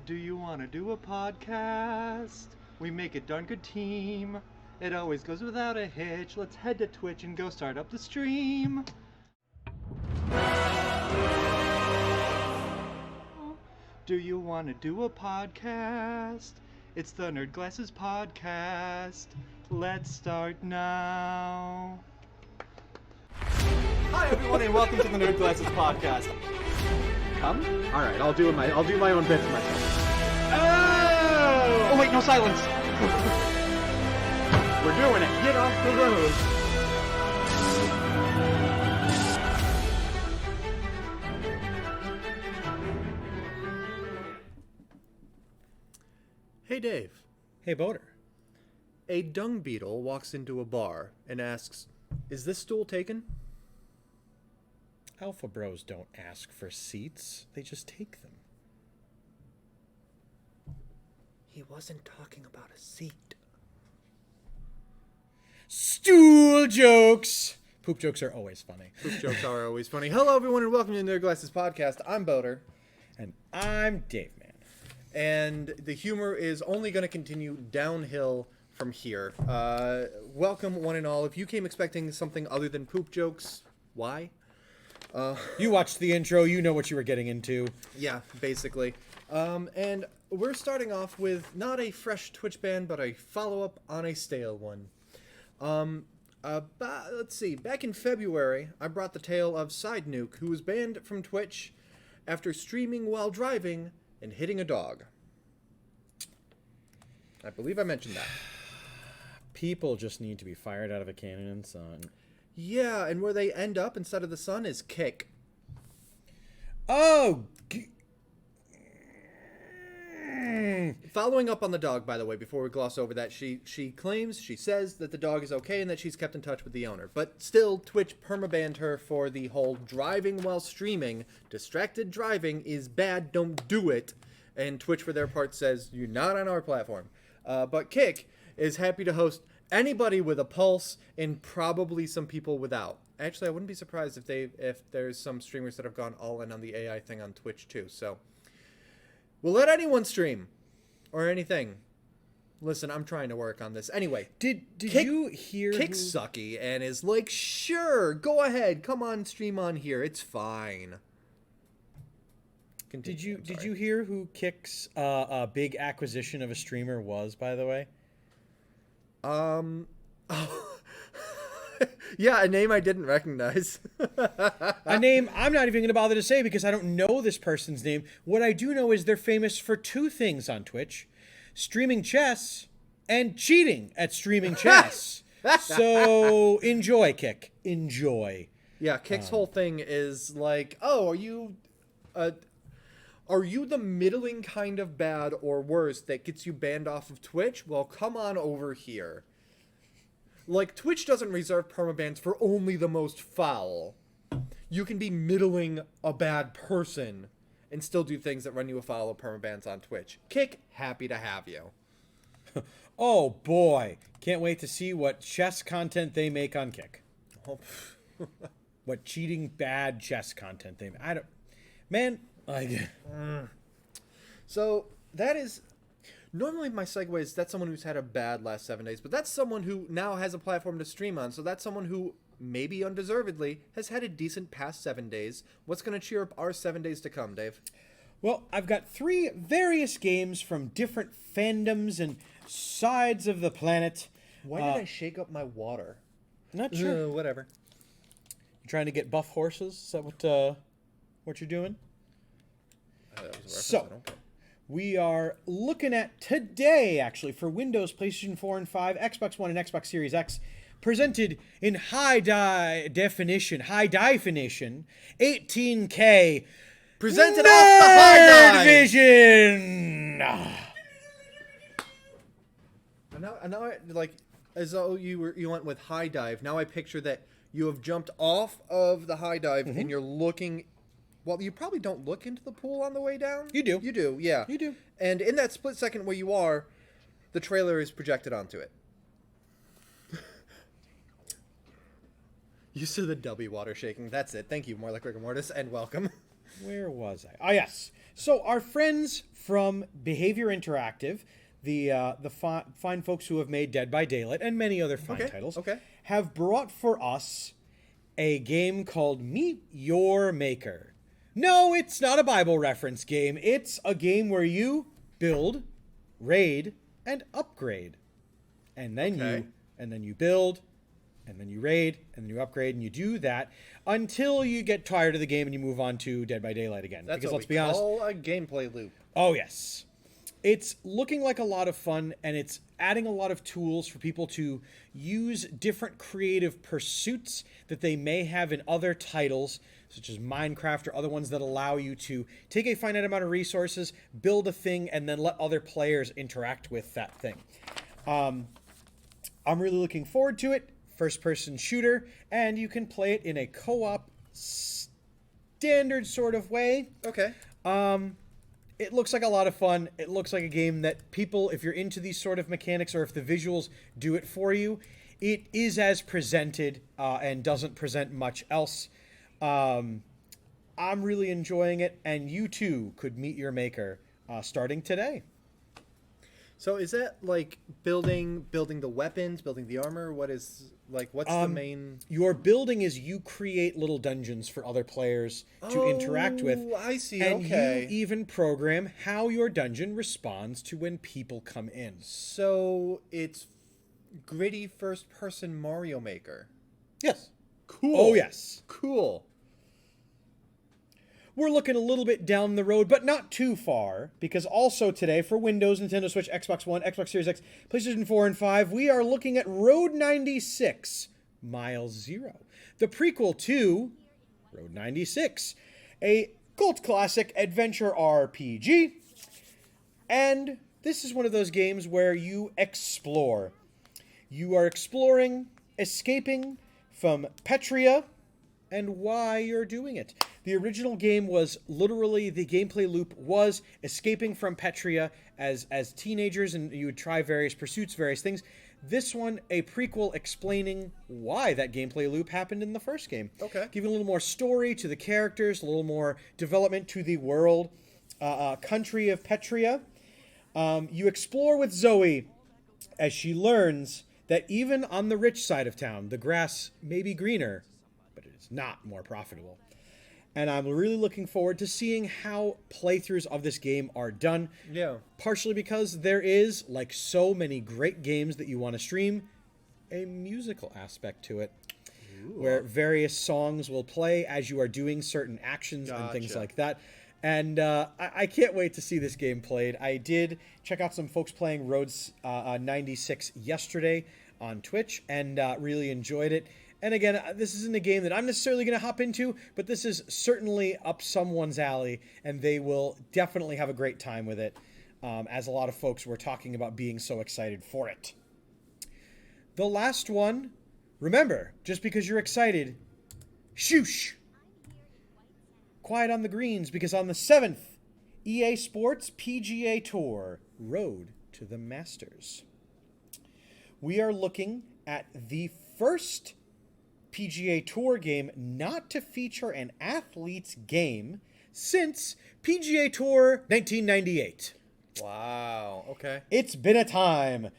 Do you want to do a podcast? We make a darn good team. It always goes without a hitch. Let's head to Twitch and go start up the stream. Do you want to do a podcast? It's the Nerd Glasses Podcast. Let's start now. Hi everyone and welcome to the Nerd Glasses Podcast. Come? All right, I'll do my own bits myself. Oh wait, no silence. We're doing it. Get off the road. Hey Dave. Hey Boater. A dung beetle walks into a bar and asks, "Is this stool taken?" Alpha bros don't ask for seats, they just take them. He wasn't talking about a seat. Stool jokes! Poop jokes are always funny. Poop jokes are always funny. Hello everyone and welcome to the Nerd Glasses Podcast. I'm Boater. And I'm Dave Man. And the humor is only going to continue downhill from here. Welcome one and all. If you came expecting something other than poop jokes, why? You watched the intro, you know what you were getting into. Yeah, basically. And we're starting off with not a fresh Twitch ban, but a follow-up on a stale one. Let's see. Back in February, I brought the tale of Side Nuke, who was banned from Twitch after streaming while driving and hitting a dog. I believe I mentioned that. People just need to be fired out of a cannon, son. Yeah, and where they end up instead of the sun is Kick. Oh! Following up on the dog, by the way, before we gloss over that, she says that the dog is okay and that she's kept in touch with the owner. But still, Twitch permabanned her for the whole driving while streaming. Distracted driving is bad, don't do it. And Twitch, for their part, says, you're not on our platform. But Kick is happy to host anybody with a pulse and probably some people without. Actually, I wouldn't be surprised if there's some streamers that have gone all in on the AI thing on Twitch too. So we'll let anyone stream or anything. Listen, I'm trying to work on this. Anyway, Did you hear Kick's sucky and is like, sure, go ahead, come on, stream on here, it's fine. Continue. Did you hear who Kick's big acquisition of a streamer was, by the way? Yeah, a name I didn't recognize. A name I'm not even going to bother to say because I don't know this person's name. What I do know is they're famous for two things on Twitch: streaming chess and cheating at streaming chess. So enjoy, Kick. Enjoy. Yeah, Kick's whole thing is like, oh, are you the middling kind of bad or worse that gets you banned off of Twitch? Well, come on over here. Like, Twitch doesn't reserve permabans for only the most foul. You can be middling a bad person and still do things that run you afoul of permabans on Twitch. Kick, happy to have you. Oh boy, can't wait to see what chess content they make on Kick. What cheating bad chess content they make. I don't, man. So that is normally my segue is that's someone who's had a bad last 7 days, but that's someone who now has a platform to stream on. So that's someone who maybe undeservedly has had a decent past 7 days. What's going to cheer up our 7 days to come, Dave? Well, I've got three various games from different fandoms and sides of the planet. Why did I shake up my water? Not sure. Whatever. You trying to get buff horses? Is that what you're doing? So, we are looking at today, actually, for Windows, PlayStation 4 and 5, Xbox One, and Xbox Series X, presented in high definition, 18K, presented off the high dive vision. Now, like, as though you went with high dive. Now I picture that you have jumped off of the high dive and you're looking. Well, you probably don't look into the pool on the way down. You do. You do, yeah. You do. And in that split second where you are, the trailer is projected onto it. You saw the W water shaking. That's it. Thank you, more like rigor mortis, and welcome. Where was I? Oh, yes. So our friends from Behavior Interactive, the fine folks who have made Dead by Daylight and many other fine titles, have brought for us a game called Meet Your Maker. No, it's not a Bible reference game. It's a game where you build, raid, and upgrade. And then you build, and then you raid, and then you upgrade, and you do that until you get tired of the game and you move on to Dead by Daylight again. That's because what let's we be honest, call a gameplay loop. oh yes. It's looking like a lot of fun, and it's adding a lot of tools for people to use different creative pursuits that they may have in other titles, such as Minecraft or other ones that allow you to take a finite amount of resources, build a thing, and then let other players interact with that thing. I'm really looking forward to it. First-person shooter, and you can play it in a co-op standard sort of way. Okay. It looks like a lot of fun. It looks like a game that people, if you're into these sort of mechanics or if the visuals do it for you, it is as presented and doesn't present much else. I'm really enjoying it, and you too could meet your maker starting today. So is that like building the weapons, building the armor? What's the main? Your building is you create little dungeons for other players to interact with. I see. And Okay. you even program how your dungeon responds to when people come in. So it's gritty first-person Mario Maker. Yes. Cool. Oh, yes. Cool. We're looking a little bit down the road, but not too far, because also today for Windows, Nintendo Switch, Xbox One, Xbox Series X, PlayStation 4 and 5, we are looking at Road 96, Mile Zero, the prequel to Road 96, a cult classic adventure RPG. And this is one of those games where you explore. You are exploring, escaping from Petria, and why you're doing it. The original game was literally, the gameplay loop was escaping from Petria as teenagers, and you would try various pursuits, various things. This one, a prequel explaining why that gameplay loop happened in the first game. Okay. Giving a little more story to the characters, a little more development to the world, country of Petria. You explore with Zoe as she learns that even on the rich side of town, the grass may be greener, but it is not more profitable. And I'm really looking forward to seeing how playthroughs of this game are done. Yeah. Partially because there is, like so many great games that you want to stream, a musical aspect to it. Ooh. Where various songs will play as you are doing certain actions and things like that. And I can't wait to see this game played. I did check out some folks playing Roads 96 yesterday on Twitch and really enjoyed it. And again, this isn't a game that I'm necessarily going to hop into, but this is certainly up someone's alley, and they will definitely have a great time with it, as a lot of folks were talking about being so excited for it. The last one, remember, just because you're excited, shoosh! Quiet on the greens, because on the 7th, EA Sports PGA Tour Road to the Masters. We are looking at the first PGA Tour game not to feature an athlete's game since PGA Tour 1998. Wow. Okay. It's been a time.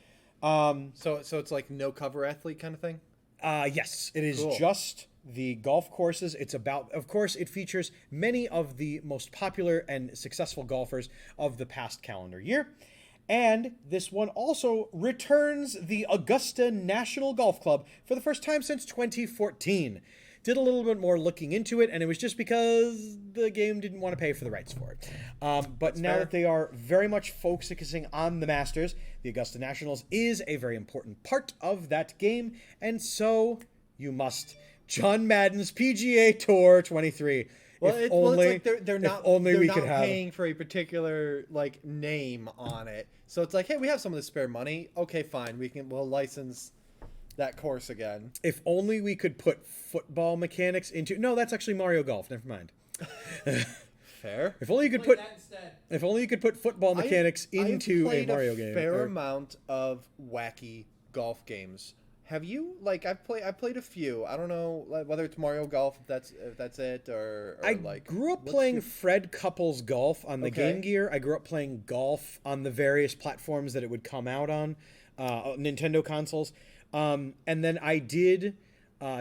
So it's like no cover athlete kind of thing? Yes, it is just the golf courses. It's about, of course, it features many of the most popular and successful golfers of the past calendar year. And this one also returns the Augusta National Golf Club for the first time since 2014. Did a little bit more looking into it, and it was just because the game didn't want to pay for the rights for it. But now that they are very much focusing on the Masters, the Augusta Nationals is a very important part of that game, and so you must. John Madden's PGA Tour 23. Well, it's like they're not could have paying for a particular like name on it. So it's like, hey, we have some of the spare money. Okay, fine, we'll license that course again. If only we could put football mechanics into. No, that's actually Mario Golf. Never mind. Fair. If only you could put football mechanics into a Mario game. Fair amount of wacky golf games. Have you I've played a few. I don't know whether it's Mario Golf if that's it or I like grew up what's playing your- Fred Couples Golf on the Okay. Game Gear. I grew up playing golf on the various platforms that it would come out on, Nintendo consoles. And then I did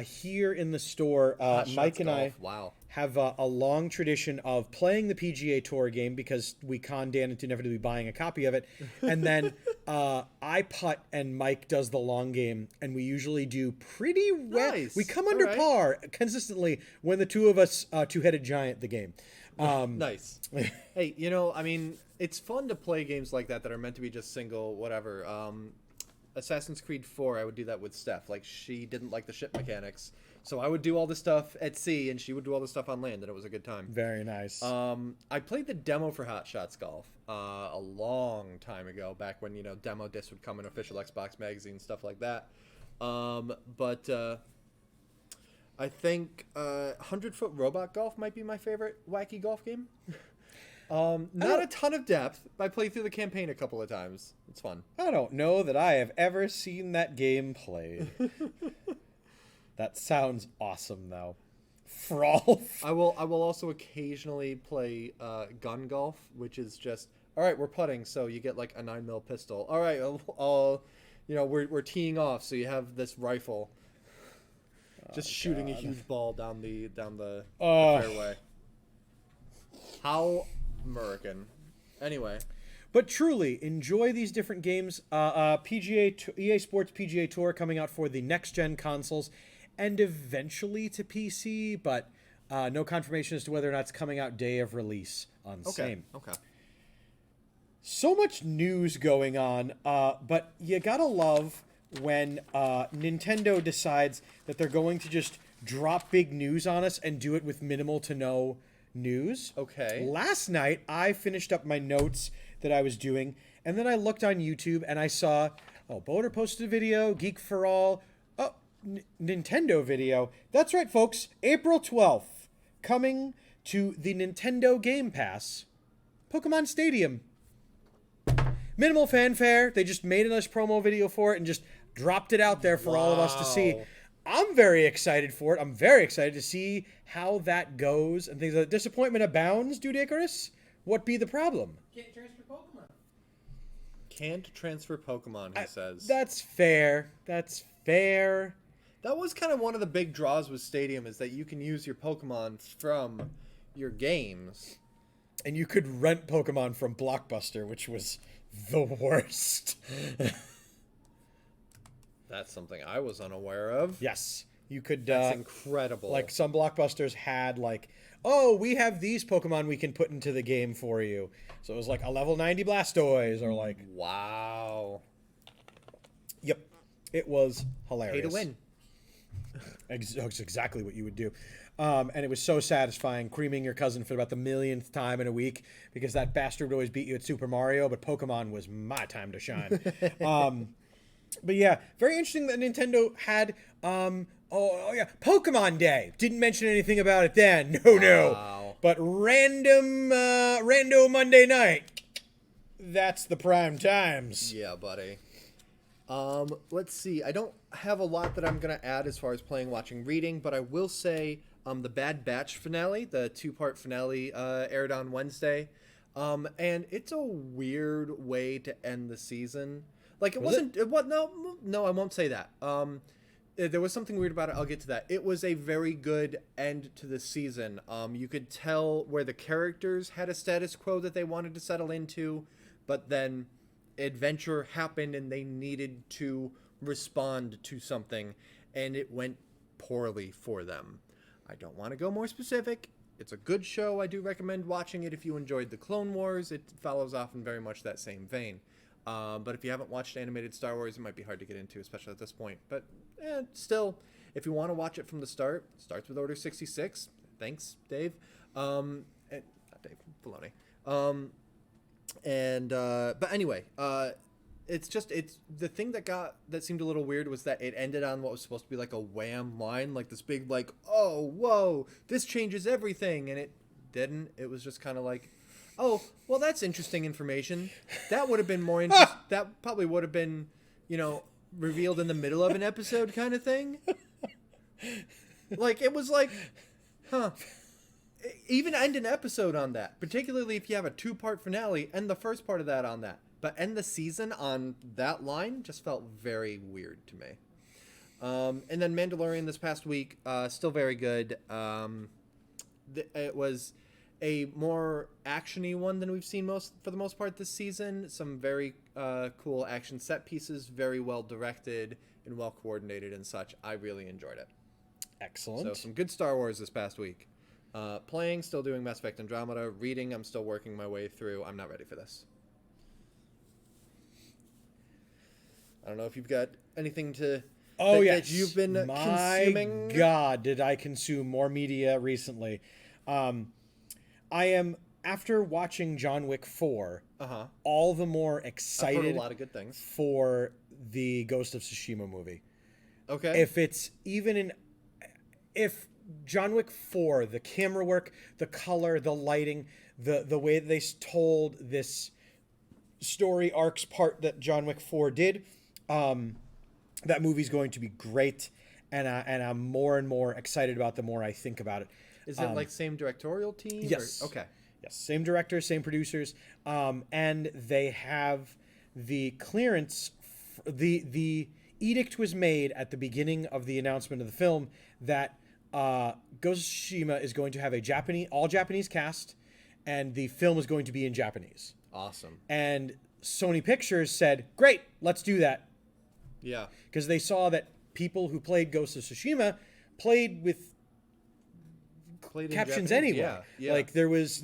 here in the store. Hot Shots Mike and I Golf. Wow. have a long tradition of playing the PGA Tour game because we conned Dan into inevitably buying a copy of it. And then I putt and Mike does the long game, and we usually do pretty well. Nice. We come under All right. par consistently when the two of us two-headed giant the game. Nice. Hey, I mean, it's fun to play games like that are meant to be just single, whatever. Assassin's Creed 4, I would do that with Steph. Like, she didn't like the ship mechanics. So I would do all the stuff at sea, and she would do all the stuff on land, and it was a good time. Very nice. I played the demo for Hot Shots Golf a long time ago, back when, demo discs would come in official Xbox magazine, stuff like that. But I think 100-Foot Robot Golf might be my favorite wacky golf game. Not a ton of depth, but I played through the campaign a couple of times. It's fun. I don't know that I have ever seen that game played. That sounds awesome, though. Frolf. I will also occasionally play gun golf, which is just, all right, we're putting, so you get like a 9mm pistol. All right, we're teeing off, so you have this rifle. Just shooting a huge ball down the fairway. How American. Anyway. But truly, enjoy these different games. EA Sports PGA Tour coming out for the next-gen consoles and eventually to PC, but no confirmation as to whether or not it's coming out day of release on same. Okay. So much news going on, but you gotta love when Nintendo decides that they're going to just drop big news on us and do it with minimal to no news. Okay. Last night, I finished up my notes that I was doing, and then I looked on YouTube and I saw, Boater posted a video, Geek for All, Nintendo video. That's right, folks. April 12th, coming to the Nintendo Game Pass, Pokemon Stadium. Minimal fanfare. They just made a nice promo video for it and just dropped it out there for all of us to see. I'm very excited for it. I'm very excited to see how that goes and things like that. Disappointment abounds, Dude Icarus. What be the problem? Can't transfer Pokemon, he says. That's fair. That's fair. That was kind of one of the big draws with Stadium, is that you can use your Pokemon from your games. And you could rent Pokemon from Blockbuster, which was the worst. That's something I was unaware of. Yes. You could... That's incredible. Like, some Blockbusters had, we have these Pokemon we can put into the game for you. So it was like a level 90 Blastoise, or like... Wow. Yep. It was hilarious. Pay to win. That's exactly what you would do. And it was so satisfying creaming your cousin for about the millionth time in a week, because that bastard would always beat you at Super Mario, but Pokemon was my time to shine. But yeah, very interesting that Nintendo had, Pokemon Day. Didn't mention anything about it then. No. But rando Monday night. That's the prime times. Yeah, buddy. Let's see. I don't have a lot that I'm going to add as far as playing, watching, reading, but I will say the Bad Batch finale, the 2-part finale, aired on Wednesday. And it's a weird way to end the season. Like, it wasn't... No, I won't say that. There was something weird about it. I'll get to that. It was a very good end to the season. You could tell where the characters had a status quo that they wanted to settle into, but then adventure happened and they needed to respond to something, and it went poorly for them. I don't want to go more specific. It's a good show. I do recommend watching it if you enjoyed the Clone Wars. It follows off in very much that same vein. But if you haven't watched animated Star Wars, it might be hard to get into, especially at this point. But still, if you want to watch it from the start, it starts with Order 66. Thanks, Dave. Not Dave, Filoni. But anyway, it's the thing that seemed a little weird was that it ended on what was supposed to be like a wham line, like this big, like, oh, whoa, this changes everything. And it didn't. It was just kind of like, oh, well, that's interesting information. That would have been more interesting. That probably would have been, revealed in the middle of an episode kind of thing. Like, it was like, huh. Even end an episode on that, particularly if you have a 2-part finale, end the first part of that on that. But end the season on that line just felt very weird to me. And then Mandalorian this past week, still very good. It was a more actiony one than we've seen for the most part this season. Some very cool action set pieces, very well directed and well coordinated and such. I really enjoyed it. Excellent. So some good Star Wars this past week. Playing, still doing Mass Effect Andromeda. Reading, I'm still working my way through. I'm not ready for this. I don't know if you've got anything to... Oh, yes. That you've been consuming. My God, did I consume more media recently. I am, after watching John Wick 4, all the more excited I've heard a lot of good things. For the Ghost of Tsushima movie. Okay. If John Wick 4, the camera work, the color, the lighting, the way they told this story arcs part that John Wick 4 did, that movie's going to be great, and I'm more and more excited about the more I think about it. Is it like same directorial team? Yes. Or? Okay. Yes, same directors, same producers, and they have the clearance. The edict was made at the beginning of the announcement of the film that Ghost of Tsushima is going to have a all Japanese cast, and the film is going to be in Japanese. Awesome. And Sony Pictures said, "Great, let's do that." Yeah. Because they saw that people who played Ghost of Tsushima played with captions anyway. Yeah. Like there was.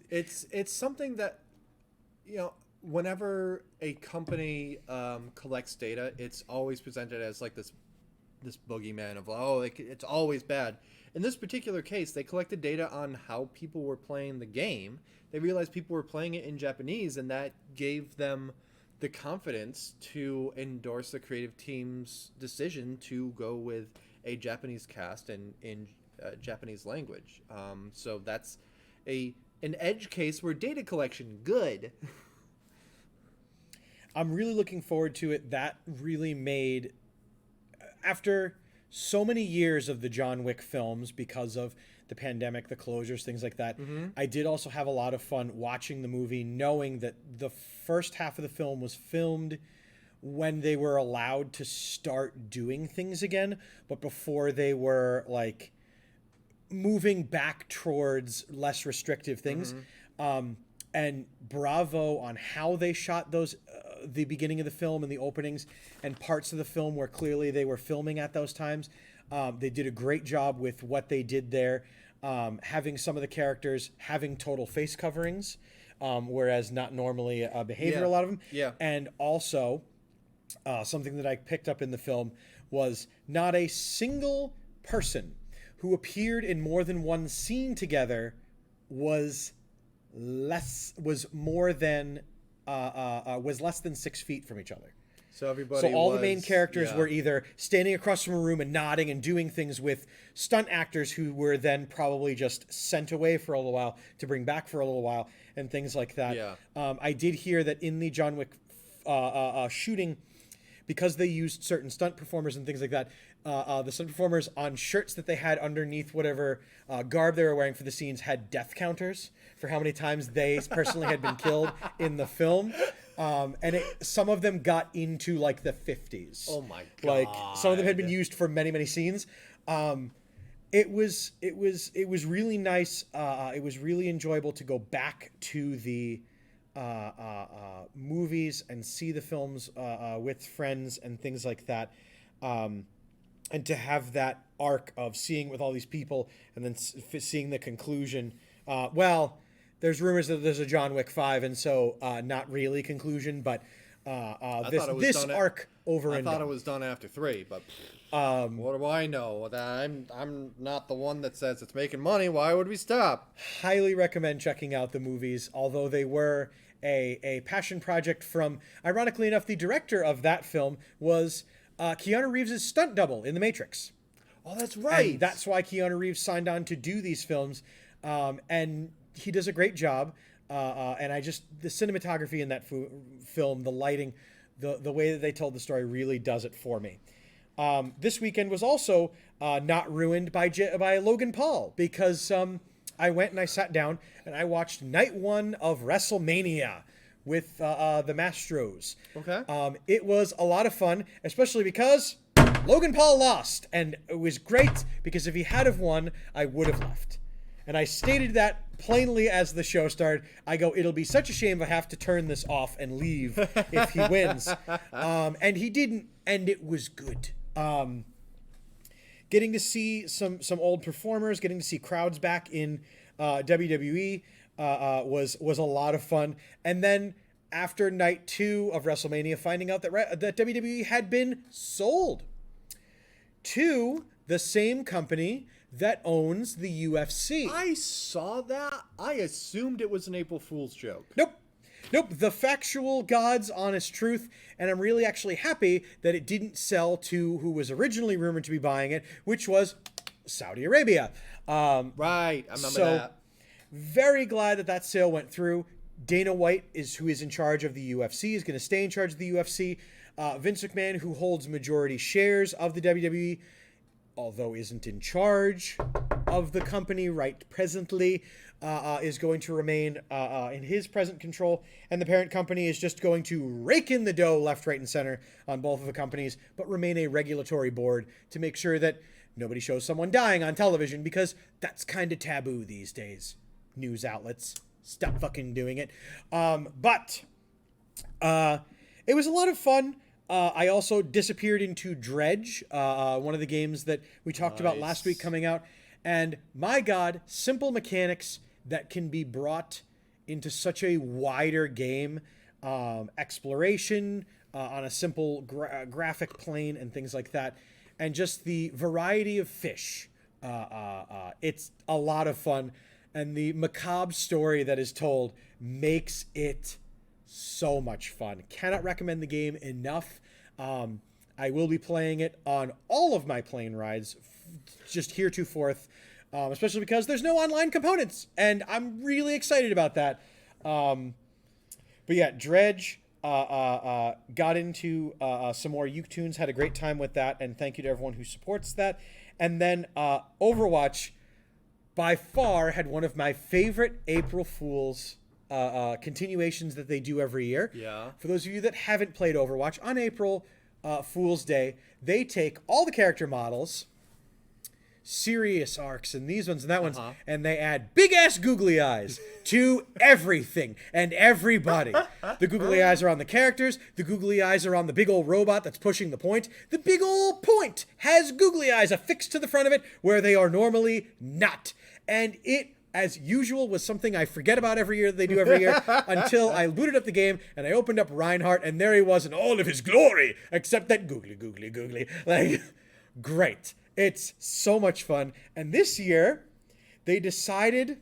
It's something that, whenever a company collects data, it's always presented as like this boogeyman of it's always bad. In this particular case, they collected data on how people were playing the game. They realized people were playing it in Japanese, and that gave them the confidence to endorse the creative team's decision to go with a Japanese cast and in Japanese language. So that's an edge case where data collection, good. I'm really looking forward to it. That really made, after so many years of the John Wick films, because of the pandemic, the closures, things like that, I did also have a lot of fun watching the movie, knowing that the first half of the film was filmed when they were allowed to start doing things again, but before they were like moving back towards less restrictive things. And bravo on how they shot those, the beginning of the film and the openings and parts of the film where clearly they were filming at those times. They did a great job with what they did there, having some of the characters having total face coverings, whereas not normally a behavior, a lot of them. Yeah. And also, something that I picked up in the film was not a single person who appeared in more than one scene together was less than 6 feet from each other. So everybody. So all the main characters were either standing across from a room and nodding and doing things with stunt actors who were then probably just sent away for a little while to bring back for a little while and things like that. Yeah. I did hear that in the John Wick shooting, because they used certain stunt performers and things like that, the stunt performers on shirts that they had underneath whatever garb they were wearing for the scenes had death counters for how many times they personally had been killed in the film. And some of them got into like the 50s. Oh my God. Like some of them had been used for many, many scenes. It was really nice. It was really enjoyable to go back to the movies and see the films with friends and things like that. And to have that arc of seeing with all these people and then seeing the conclusion. There's rumors that there's a John Wick 5, and so not really conclusion, but this arc over and I thought done. it was done after 3, but what do I know? I'm not the one that says it's making money. Why would we stop? Highly recommend checking out the movies, although they were a passion project from, ironically enough, the director of that film was Keanu Reeves' stunt double in The Matrix. Oh, that's right. And that's why Keanu Reeves signed on to do these films, and he does a great job. And the cinematography in that film, the lighting, the way that they told the story really does it for me. This weekend was also not ruined by Logan Paul, because I went and I sat down and I watched night 1 of WrestleMania with the Mastros. Okay. It was a lot of fun, especially because Logan Paul lost, and it was great because if he had have won, I would have left. And I stated that plainly as the show started. I go, it'll be such a shame if I have to turn this off and leave if he wins. And he didn't, and it was good. Getting to see some old performers, getting to see crowds back in WWE was a lot of fun. And then after night 2 of WrestleMania, finding out that WWE had been sold to the same company that owns the UFC. I saw that. I assumed it was an April Fool's joke. Nope. The factual God's honest truth, and I'm really actually happy that it didn't sell to who was originally rumored to be buying it, which was Saudi Arabia. Right, I remember that. Very glad that sale went through. Dana White who is in charge of the UFC, is going to stay in charge of the UFC. Vince McMahon, who holds majority shares of the WWE, although isn't in charge of the company right presently, is going to remain in his present control, and the parent company is just going to rake in the dough left, right, and center on both of the companies, but remain a regulatory board to make sure that nobody shows someone dying on television, because that's kind of taboo these days. News outlets, stop fucking doing it. But it was a lot of fun. I also disappeared into Dredge, one of the games that we talked about last week coming out. And my God, simple mechanics that can be brought into such a wider game. Exploration on a simple graphic plane and things like that. And just the variety of fish. It's a lot of fun. And the macabre story that is told makes it so much fun. Cannot recommend the game enough. I will be playing it on all of my plane rides, just heretofore, especially because there's no online components, and I'm really excited about that. But yeah, Dredge, got into some more Uke-tunes, had a great time with that, and thank you to everyone who supports that. And then Overwatch, by far, had one of my favorite April Fool's continuations that they do every year. Yeah. For those of you that haven't played Overwatch, on April Fool's Day, they take all the character models, serious arcs and these ones and that ones, and they add big-ass googly eyes to everything and everybody. The googly eyes are on the characters. The googly eyes are on the big old robot that's pushing the point. The big old point has googly eyes affixed to the front of it where they are normally not. And it, as usual, was something I forget about every year that they do every year until I booted up the game and I opened up Reinhardt and there he was in all of his glory, except that googly. Like, great. It's so much fun. And this year, they decided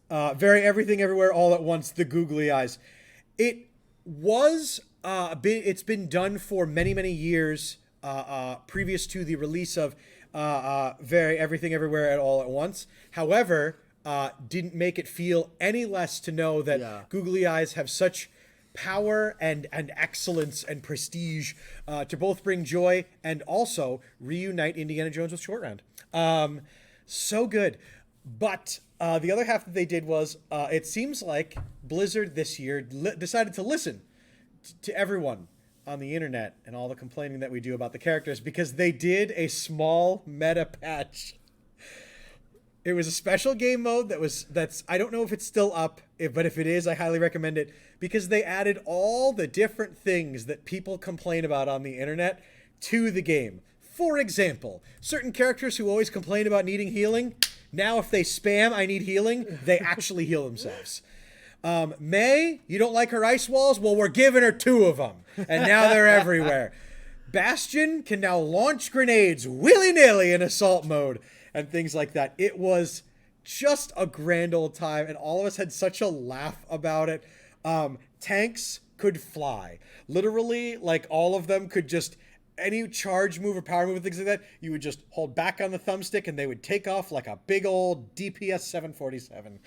very everything everywhere all at once, the googly eyes. It was, it's been done for many, many years previous to the release of very everything everywhere at all at once. However, didn't make it feel any less to know that googly eyes have such power and excellence and prestige to both bring joy and also reunite Indiana Jones with Short Round. So good. But the other half that they did was, it seems like Blizzard this year decided to listen to everyone on the internet and all the complaining that we do about the characters, because they did a small meta patch. It was a special game mode that's I don't know if it's still up, but if it is, I highly recommend it, because they added all the different things that people complain about on the internet to the game. For example, certain characters who always complain about needing healing, now if they spam "I need healing," they actually heal themselves. May, you don't like her ice walls? Well, we're giving her 2 of them, and now they're everywhere. Bastion can now launch grenades willy-nilly in assault mode and things like that. It was just a grand old time, and all of us had such a laugh about it. Tanks could fly. Literally, like, all of them could just any charge move or power move and things like that, you would just hold back on the thumbstick and they would take off like a big old DPS 747.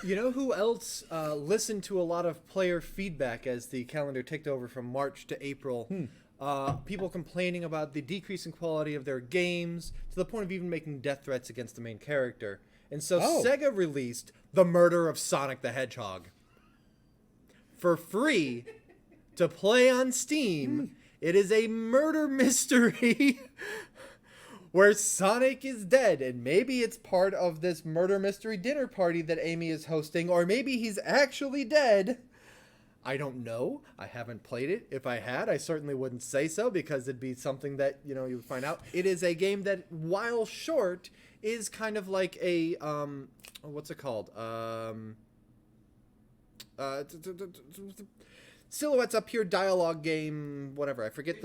You know who else listened to a lot of player feedback as the calendar ticked over from March to April? People complaining about the decrease in quality of their games to the point of even making death threats against the main character. And so Sega released The Murder of Sonic the Hedgehog for free to play on Steam. It is a murder mystery where Sonic is dead, and maybe it's part of this murder mystery dinner party that Amy is hosting, or maybe he's actually dead. I don't know. I haven't played it. If I had, I certainly wouldn't say so, because it'd be something that, you know, you would find out. It is a game that, while short, is kind of like a, what's it called? Silhouettes Up Here dialogue game, whatever. I forget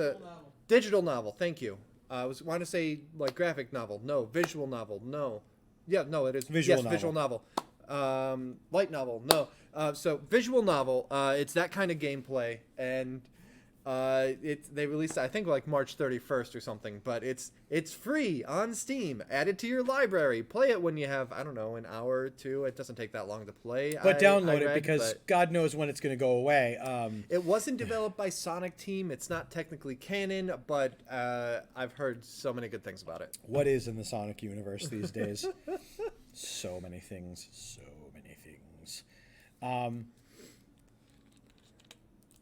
digital novel. Thank you. I was want to say like graphic novel. No, visual novel. No. Yeah, no, it is visual novel. Light novel. No. So visual novel. It's that kind of gameplay, and they released it, I think, like March 31st or something. But it's free on Steam. Add it to your library. Play it when you have, I don't know, an hour or two. It doesn't take that long to play. But download it, because God knows when it's going to go away. It wasn't developed by Sonic Team. It's not technically canon, but I've heard so many good things about it. What is in the Sonic universe these days? So many things. So many things.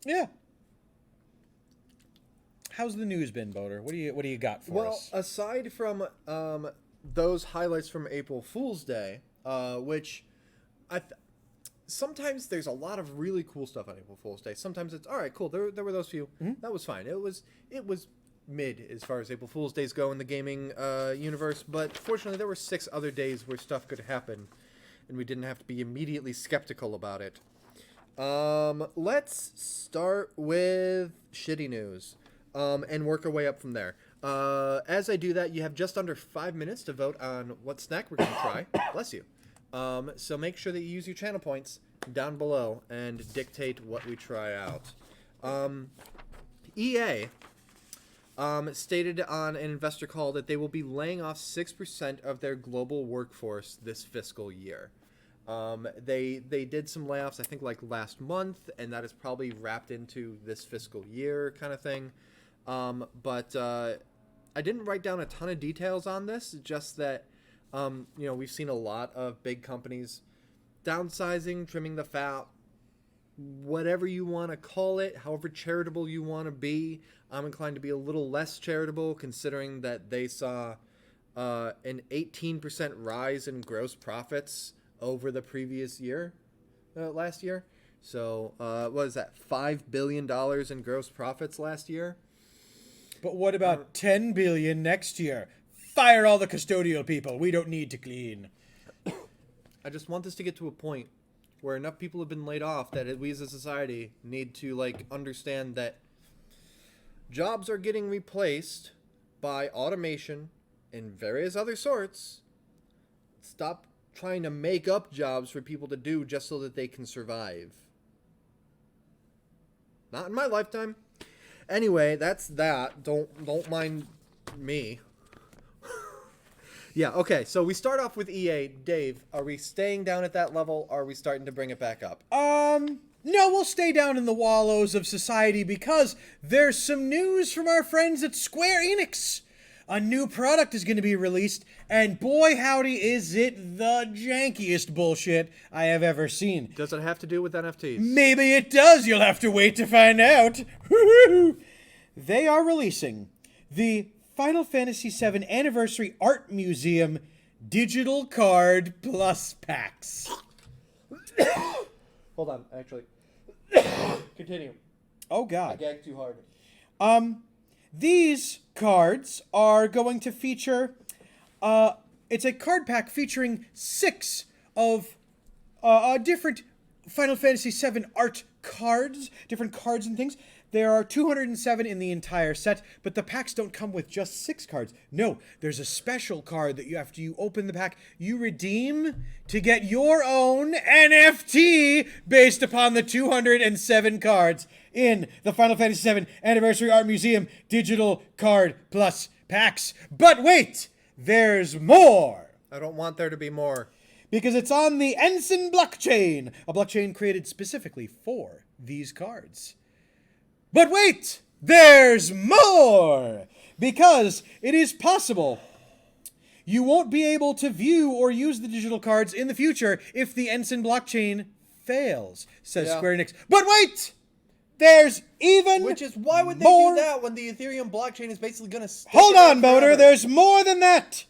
Yeah. How's the news been, Boater? What do you got for us? Well, aside from those highlights from April Fool's Day, which sometimes there's a lot of really cool stuff on April Fool's Day. Sometimes it's all right, cool. There were those few. That was fine. It was mid as far as April Fool's Days go in the gaming universe, but fortunately there were 6 other days where stuff could happen, and we didn't have to be immediately skeptical about it. Let's start with shitty news. And work our way up from there. As I do that, you have just under 5 minutes to vote on what snack we're going to try. Bless you. So make sure that you use your channel points down below and dictate what we try out. EA stated on an investor call that they will be laying off 6% of their global workforce this fiscal year. They did some layoffs, I think, like last month, and that is probably wrapped into this fiscal year kind of thing. But I didn't write down a ton of details on this, just that, we've seen a lot of big companies downsizing, trimming the fat, whatever you want to call it, however charitable you want to be. I'm inclined to be a little less charitable, considering that they saw an 18% rise in gross profits over the previous year, last year. So, what is that, $5 billion in gross profits last year? But what about 10 billion next year? Fire all the custodial people. We don't need to clean. I just want this to get to a point where enough people have been laid off that we as a society need to understand that jobs are getting replaced by automation and various other sorts. Stop trying to make up jobs for people to do just so that they can survive. Not in my lifetime. Anyway, that's that. Don't mind me. Yeah, okay, so we start off with EA. Dave, are we staying down at that level, or are we starting to bring it back up? No, we'll stay down in the wallows of society, because there's some news from our friends at Square Enix. A new product is going to be released, and boy howdy is it the jankiest bullshit I have ever seen. Does it have to do with NFTs? Maybe it does. You'll have to wait to find out. They are releasing the Final Fantasy VII Anniversary Art Museum Digital Card Plus Packs. Hold on, actually. Continue. Oh, God. I gagged too hard. These cards are going to feature, it's a card pack featuring 6 of different Final Fantasy VII art cards, different cards and things. There are 207 in the entire set, but the packs don't come with just 6 cards. No, there's a special card that after you open the pack, you redeem to get your own NFT based upon the 207 cards in the Final Fantasy VII Anniversary Art Museum Digital Card Plus packs. But wait, there's more! I don't want there to be more. Because it's on the Ensign blockchain, a blockchain created specifically for these cards. But wait, there's more! Because it is possible you won't be able to view or use the digital cards in the future if the Ensign blockchain fails, says Square Enix. But wait! There's even Which is, why would they more... do that when the Ethereum blockchain is basically going to Hold on, Boner, there's more than that!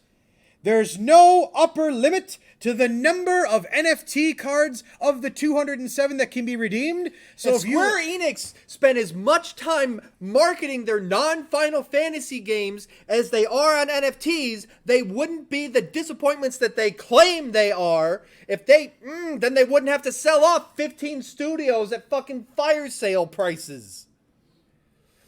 There's no upper limit to the number of NFT cards of the 207 that can be redeemed. So if Square Enix spent as much time marketing their non-Final Fantasy games as they are on NFTs, they wouldn't be the disappointments that they claim they are. If they, then they wouldn't have to sell off 15 studios at fucking fire sale prices.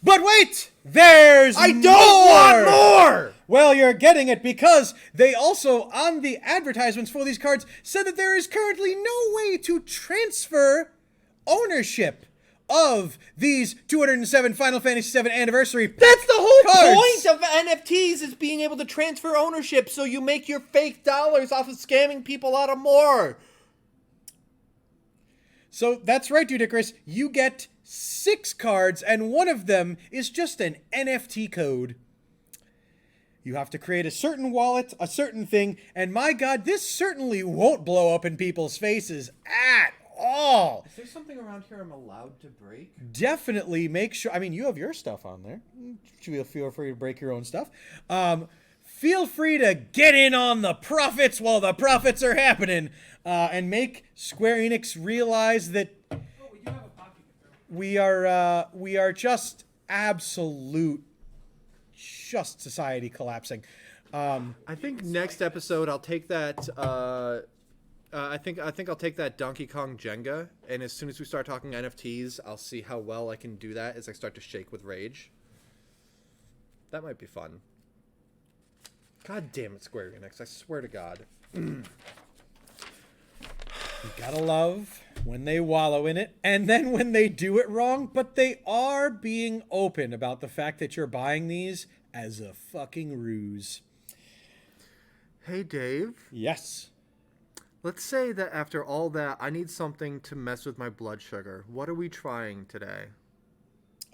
But wait! There's I don't want more! Well, you're getting it because they also, on the advertisements for these cards, said that there is currently no way to transfer ownership of these 207 Final Fantasy VII Anniversary That's the whole cards. point of NFTs, is being able to transfer ownership so you make your fake dollars off of scamming people out of more. So that's right, Dude Icarus. You get 6 cards, and one of them is just an NFT code. You have to create a certain wallet, a certain thing, and my god, this certainly won't blow up in people's faces at all. Is there something around here I'm allowed to break? Definitely make sure, I mean, you have your stuff on there. Feel free to break your own stuff. Feel free to get in on the profits while the profits are happening, and make Square Enix realize that we are just absolute, just society collapsing. I think next episode I'll take that. I think I'll take that Donkey Kong Jenga, and as soon as we start talking NFTs, I'll see how well I can do that as I start to shake with rage. That might be fun. God damn it, Square Enix! I swear to God. You gotta love when they wallow in it, and then when they do it wrong, but they are being open about the fact that you're buying these as a fucking ruse. Hey, Dave. Yes. Let's say that after all that, I need something to mess with my blood sugar. What are we trying today?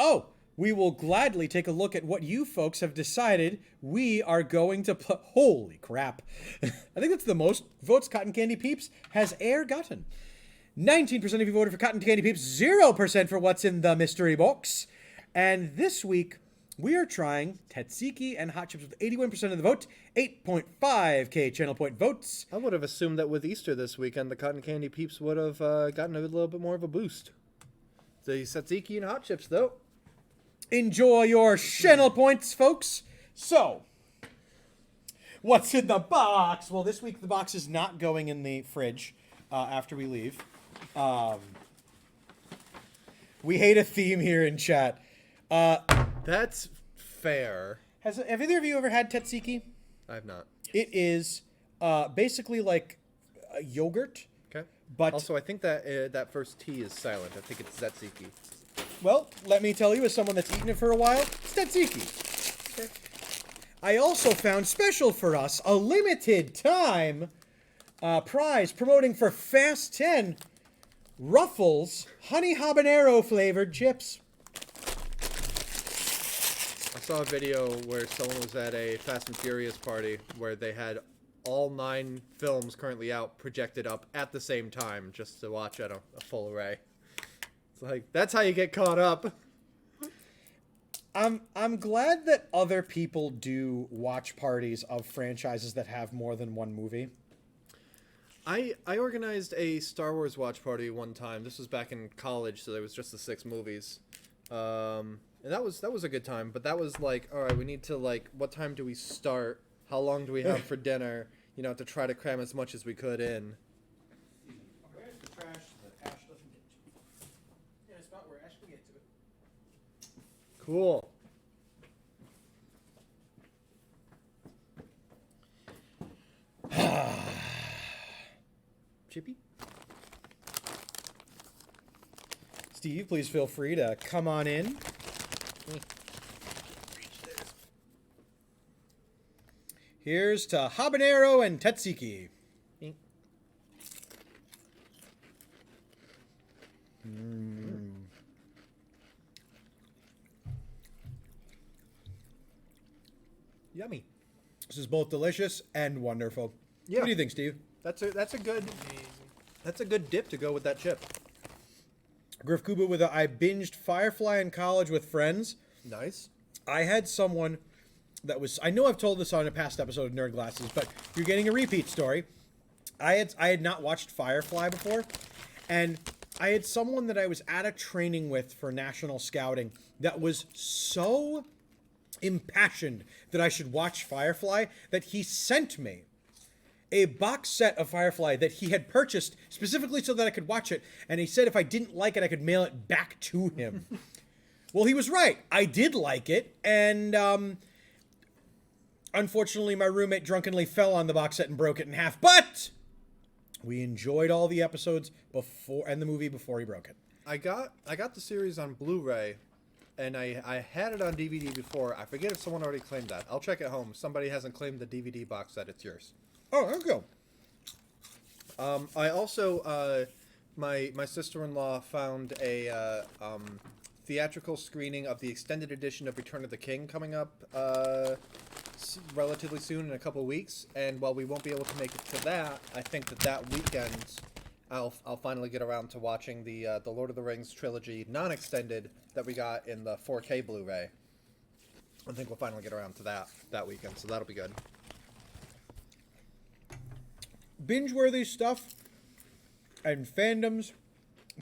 Oh, we will gladly take a look at what you folks have decided we are going to play. Holy crap. I think that's the most votes Cotton Candy Peeps has ever gotten. 19% of you voted for Cotton Candy Peeps, 0% for what's in the mystery box. And this week, we are trying Tzatziki and Hot Chips with 81% of the vote, 8.5k channel point votes. I would have assumed that with Easter this weekend, the Cotton Candy Peeps would have gotten a little bit more of a boost. The Tzatziki and Hot Chips, though. Enjoy your channel points, folks. So, what's in the box? Well, this week the box is not going in the fridge after we leave. We hate a theme here in chat. That's fair. Have either of you ever had tzatziki? I have not. It is basically like a yogurt. Okay. But also, I think that that first T is silent. I think it's Tzatziki. Well, let me tell you, as someone that's eaten it for a while, it's tzatziki. Okay. I also found special for us a limited time prize promoting for Fast 10 Ruffles honey habanero flavored chips. I saw a video where someone was at a Fast and Furious party where they had all 9 films currently out projected up at the same time just to watch at a full array. It's like, that's how you get caught up. I'm glad that other people do watch parties of franchises that have more than one movie. I organized a Star Wars watch party one time. This was back in college, so there was just the 6 movies. And that was a good time, but that was like, all right, we need to, like, what time do we start? How long do we have for dinner? You know, to try to cram as much as we could in. Where's the trash so that Ash doesn't get Cool. Chippy? Steve, please feel free to come on in. Here's to habanero and tzatziki. Yummy. This is both delicious and wonderful. Yeah. What do you think, Steve? That's a good dip to go with that chip. Griff Kuba with I binged Firefly in college with friends. Nice. I had someone that was, I know I've told this on a past episode of Nerd Glasses, but you're getting a repeat story. I had not watched Firefly before, and I had someone that I was at a training with for National Scouting that was so impassioned that I should watch Firefly that he sent me a box set of Firefly that he had purchased specifically so that I could watch it, and he said if I didn't like it, I could mail it back to him. Well, he was right. I did like it, and unfortunately, my roommate drunkenly fell on the box set and broke it in half, but we enjoyed all the episodes before and the movie before he broke it. I got the series on Blu-ray, and I had it on DVD before. I forget if someone already claimed that. I'll check at home. If somebody hasn't claimed the DVD box set, it's yours. Oh, there you go. I also, my sister-in-law found a theatrical screening of the extended edition of Return of the King coming up relatively soon in a couple weeks. And while we won't be able to make it to that, I think that weekend I'll finally get around to watching the Lord of the Rings trilogy non-extended that we got in the 4K Blu-ray. I think we'll finally get around to that weekend, so that'll be good. Binge-worthy stuff and fandoms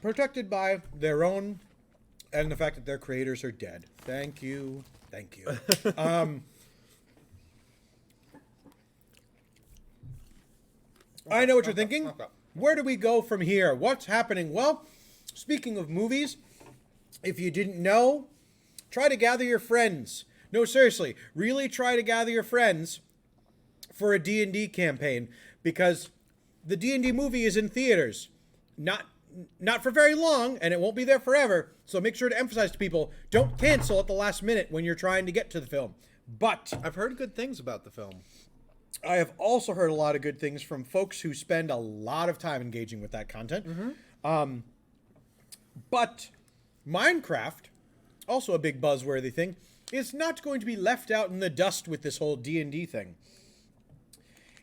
protected by their own and the fact that their creators are dead. Thank you. Thank you. I know what you're thinking. Where do we go from here? What's happening? Well, speaking of movies, if you didn't know, try to gather your friends. No, seriously, really try to gather your friends for a D&D campaign, because the D&D movie is in theaters. Not for very long, and it won't be there forever, so make sure to emphasize to people, don't cancel at the last minute when you're trying to get to the film. But I've heard good things about the film. I have also heard a lot of good things from folks who spend a lot of time engaging with that content. Mm-hmm. But Minecraft, also a big buzzworthy thing, is not going to be left out in the dust with this whole D&D thing.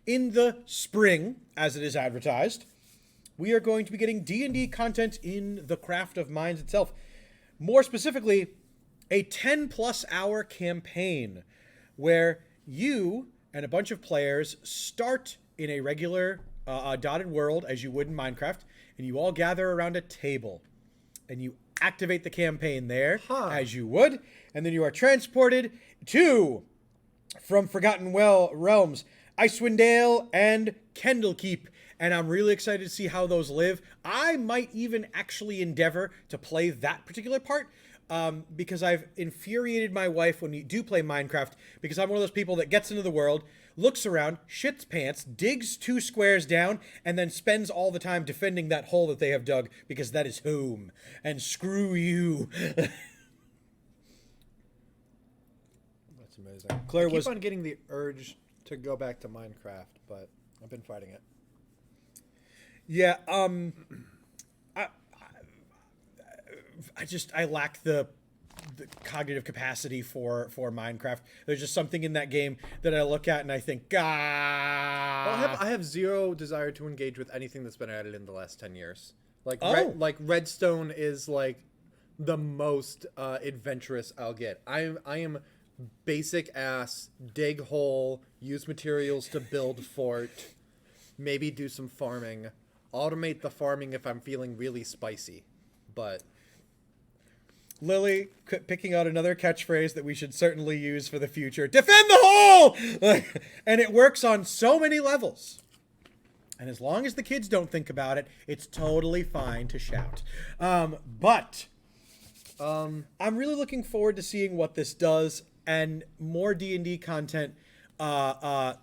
In the spring, as it is advertised, we are going to be getting D&D content in the Craft of Minds itself. More specifically, a 10-plus hour campaign where you and a bunch of players start in a regular dotted world as you would in Minecraft, and you all gather around a table, and you activate the campaign there as you would, and then you are transported to, from Forgotten Realms, Icewind Dale and Candlekeep, and I'm really excited to see how those live. I might even actually endeavor to play that particular part, because I've infuriated my wife when you do play Minecraft, because I'm one of those people that gets into the world, looks around, shits pants, digs 2 squares down, and then spends all the time defending that hole that they have dug, because that is home. And screw you. That's amazing. Claire I keep on getting the urge to go back to Minecraft, but I've been fighting it. Yeah, I lack the cognitive capacity for Minecraft. There's just something in that game that I look at and I think, Well, I have zero desire to engage with anything that's been added in the last 10 years. Like, Redstone is like the most adventurous I'll get. I am basic ass, dig hole, use materials to build fort, maybe do some farming, automate the farming if I'm feeling really spicy, but... Lily picking out another catchphrase that we should certainly use for the future. Defend the hole! And it works on so many levels. And as long as the kids don't think about it, it's totally fine to shout. But I'm really looking forward to seeing what this does, and more D&D content, the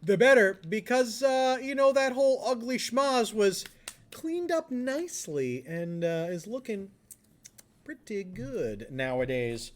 better, because, that whole ugly schmoz was cleaned up nicely and is looking pretty good nowadays.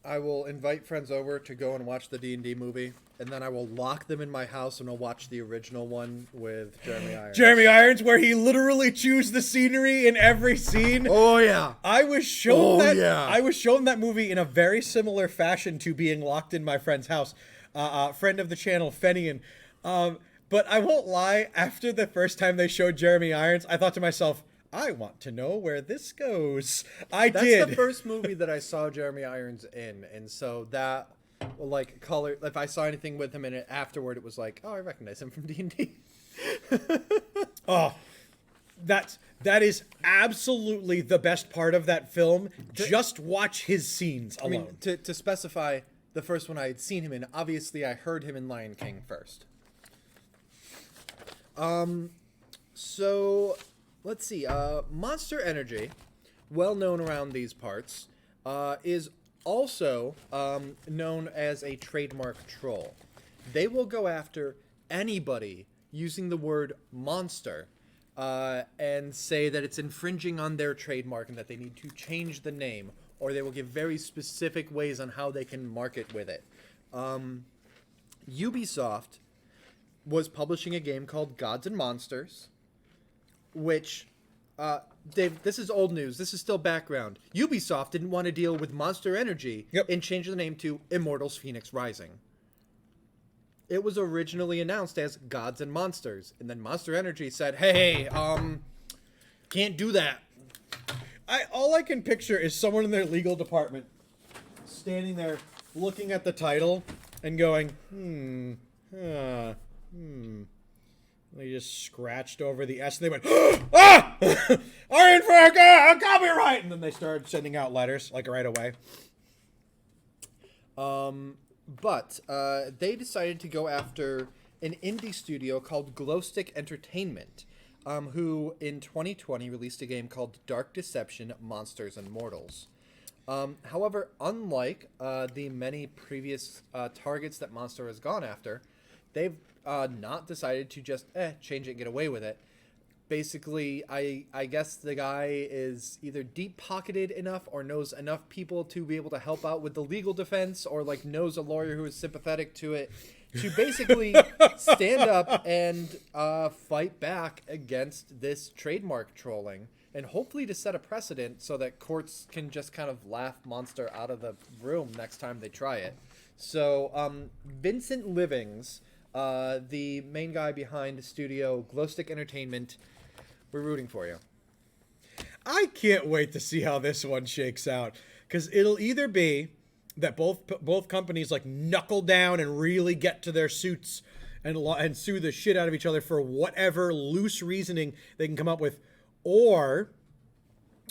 I will invite friends over to go and watch the D&D movie, and then I will lock them in my house and I'll watch the original one with Jeremy Irons. Jeremy Irons, where he literally chews the scenery in every scene. Oh yeah. I was shown yeah. I was shown that movie in a very similar fashion to being locked in my friend's house. Friend of the channel, Fenian. But I won't lie, after the first time they showed Jeremy Irons, I thought to myself, I want to know where this goes. That's the first movie that I saw Jeremy Irons in, and so that, like, color. If I saw anything with him in it afterward, it was like, oh, I recognize him from D&D. Oh, that is absolutely the best part of that film. Just watch his scenes alone. I mean, to specify, the first one I had seen him in, obviously I heard him in Lion King first. So let's see. Monster Energy, well known around these parts, is also known as a trademark troll. They will go after anybody using the word monster and say that it's infringing on their trademark and that they need to change the name, or they will give very specific ways on how they can market with it. Ubisoft was publishing a game called Gods and Monsters, which, Dave, this is old news. This is still background. Ubisoft didn't want to deal with Monster Energy and change the name to Immortals Fenyx Rising. It was originally announced as Gods and Monsters, and then Monster Energy said, hey, can't do that. All I can picture is someone in their legal department standing there looking at the title and going, They just scratched over the S and they went, ah! Are in for a copyright! And then they started sending out letters, like, right away. But they decided to go after an indie studio called Glowstick Entertainment, who in 2020 released a game called Dark Deception: Monsters and Mortals. However, unlike the many previous targets that Monster has gone after, they've not decided to just change it and get away with it. Basically, I guess the guy is either deep-pocketed enough or knows enough people to be able to help out with the legal defense, or like knows a lawyer who is sympathetic to it, to basically stand up and fight back against this trademark trolling, and hopefully to set a precedent so that courts can just kind of laugh Monster out of the room next time they try it. So Vincent Livings, the main guy behind studio Glowstick Entertainment, we're rooting for you. I can't wait to see how this one shakes out, because it'll either be that both companies like knuckle down and really get to their suits and sue the shit out of each other for whatever loose reasoning they can come up with, or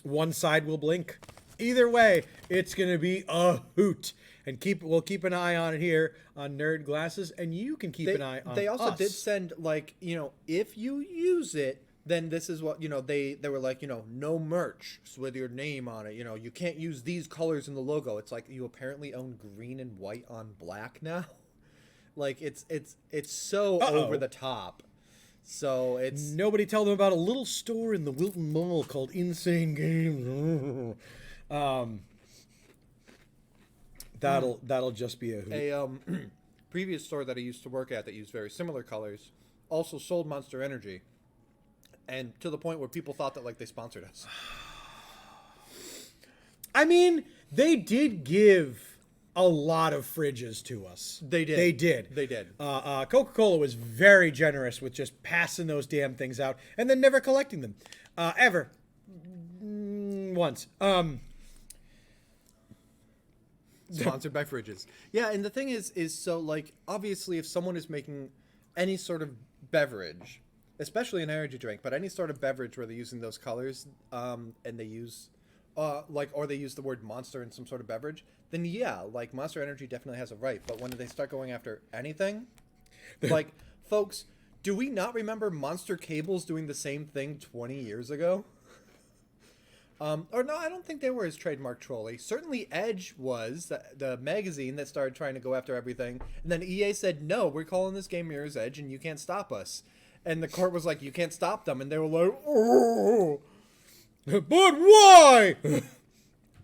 one side will blink. Either way, it's gonna be a hoot. And we'll keep an eye on it here on Nerd Glasses, and you can keep an eye on They also us. did send, like, if you use it, then this is what, they were like, no merch with your name on it. You can't use these colors in the logo. It's like you apparently own green and white on black now. Like, it's so over the top. So it's... Nobody tell them about a little store in the Wilton Mall called Insane Games. That'll just be a hoot. A previous store that I used to work at that used very similar colors also sold Monster Energy, and to the point where people thought that, like, they sponsored us. I mean, they did give a lot of fridges to us. They did. They did. Coca-Cola was very generous with just passing those damn things out and then never collecting them, ever. Once. Sponsored by fridges. Yeah, and the thing is so, like, obviously if someone is making any sort of beverage, especially an energy drink, but any sort of beverage where they're using those colors, and they use, or they use the word monster in some sort of beverage, then yeah, like, Monster Energy definitely has a right. But when they start going after anything, like, folks, do we not remember Monster Cables doing the same thing 20 years ago? Or no, I don't think they were as trademark trolly. Certainly Edge was, the magazine that started trying to go after everything. And then EA said, no, we're calling this game Mirror's Edge and you can't stop us. And the court was like, you can't stop them. And they were like, oh, but why?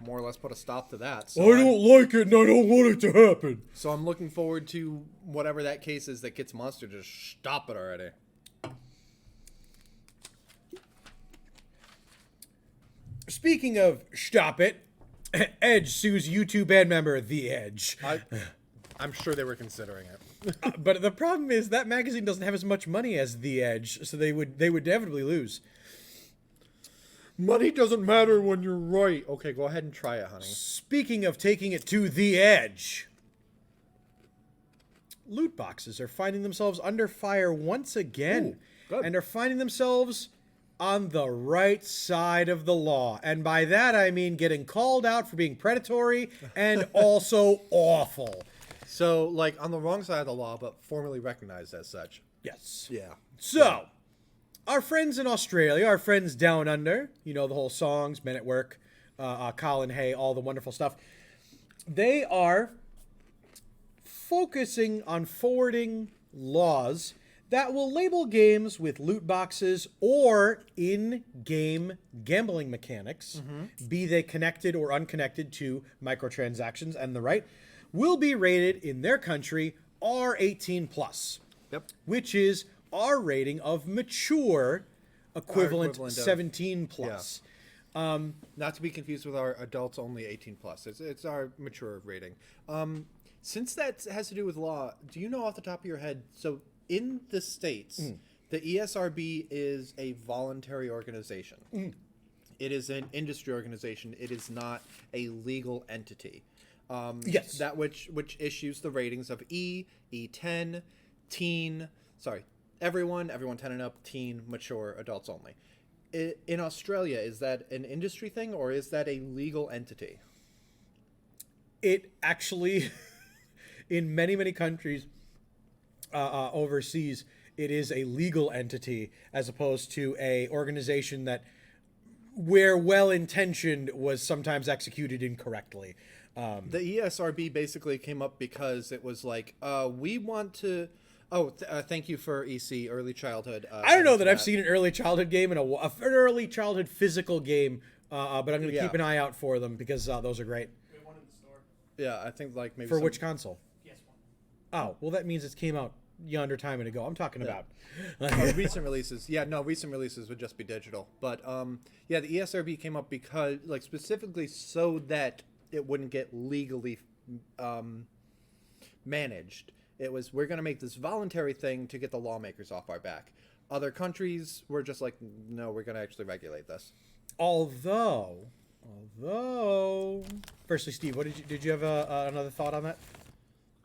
More or less put a stop to that. So I don't like it and I don't want it to happen. So I'm looking forward to whatever that case is that gets Monster to stop it already. Speaking of stop it, Edge sues YouTube band member The Edge. I'm sure they were considering it. But the problem is that magazine doesn't have as much money as The Edge, so they would definitely lose. Money doesn't matter when you're right. Okay, go ahead and try it, honey. Speaking of taking it to the edge, loot boxes are finding themselves under fire once again. Ooh, good. And are finding themselves on the right side of the law. And by that, I mean getting called out for being predatory and also awful. So, like, on the wrong side of the law, but formally recognized as such. Yes. Yeah. So, our friends in Australia, our friends down under, you know, the whole songs, Men at Work, Colin Hay, all the wonderful stuff. They are focusing on forwarding laws that will label games with loot boxes or in-game gambling mechanics, be they connected or unconnected to microtransactions and the right, will be rated in their country R18+, which is our rating of mature equivalent of 17+. Yeah. Not to be confused with our adults only 18+. It's our mature rating. Since that has to do with law, do you know off the top of your head, so in the States, the ESRB is a voluntary organization. It is an industry organization. It is not a legal entity. Yes. That which issues the ratings of E, E10, teen, everyone 10 and up, teen, mature, adults only. In Australia, is that an industry thing or is that a legal entity? It actually, in many, many countries overseas, it is a legal entity as opposed to a organization that, where well-intentioned, was sometimes executed incorrectly. The ESRB basically came up because it was like, we want to... thank you for EC, early childhood. I don't know that I've seen an early childhood game and an early childhood physical game, but I'm going to keep an eye out for them because those are great. We have one in the store. Yeah, I think like maybe For which console? PS1. Oh, well, that means it came out yonder time ago. I'm talking about. recent releases. Yeah, no, recent releases would just be digital. But yeah, the ESRB came up because, like, specifically so that it wouldn't get legally managed. It was, we're going to make this voluntary thing to get the lawmakers off our back. Other countries were just like, no, we're going to actually regulate this. Although, firstly, Steve, what did you have another thought on that?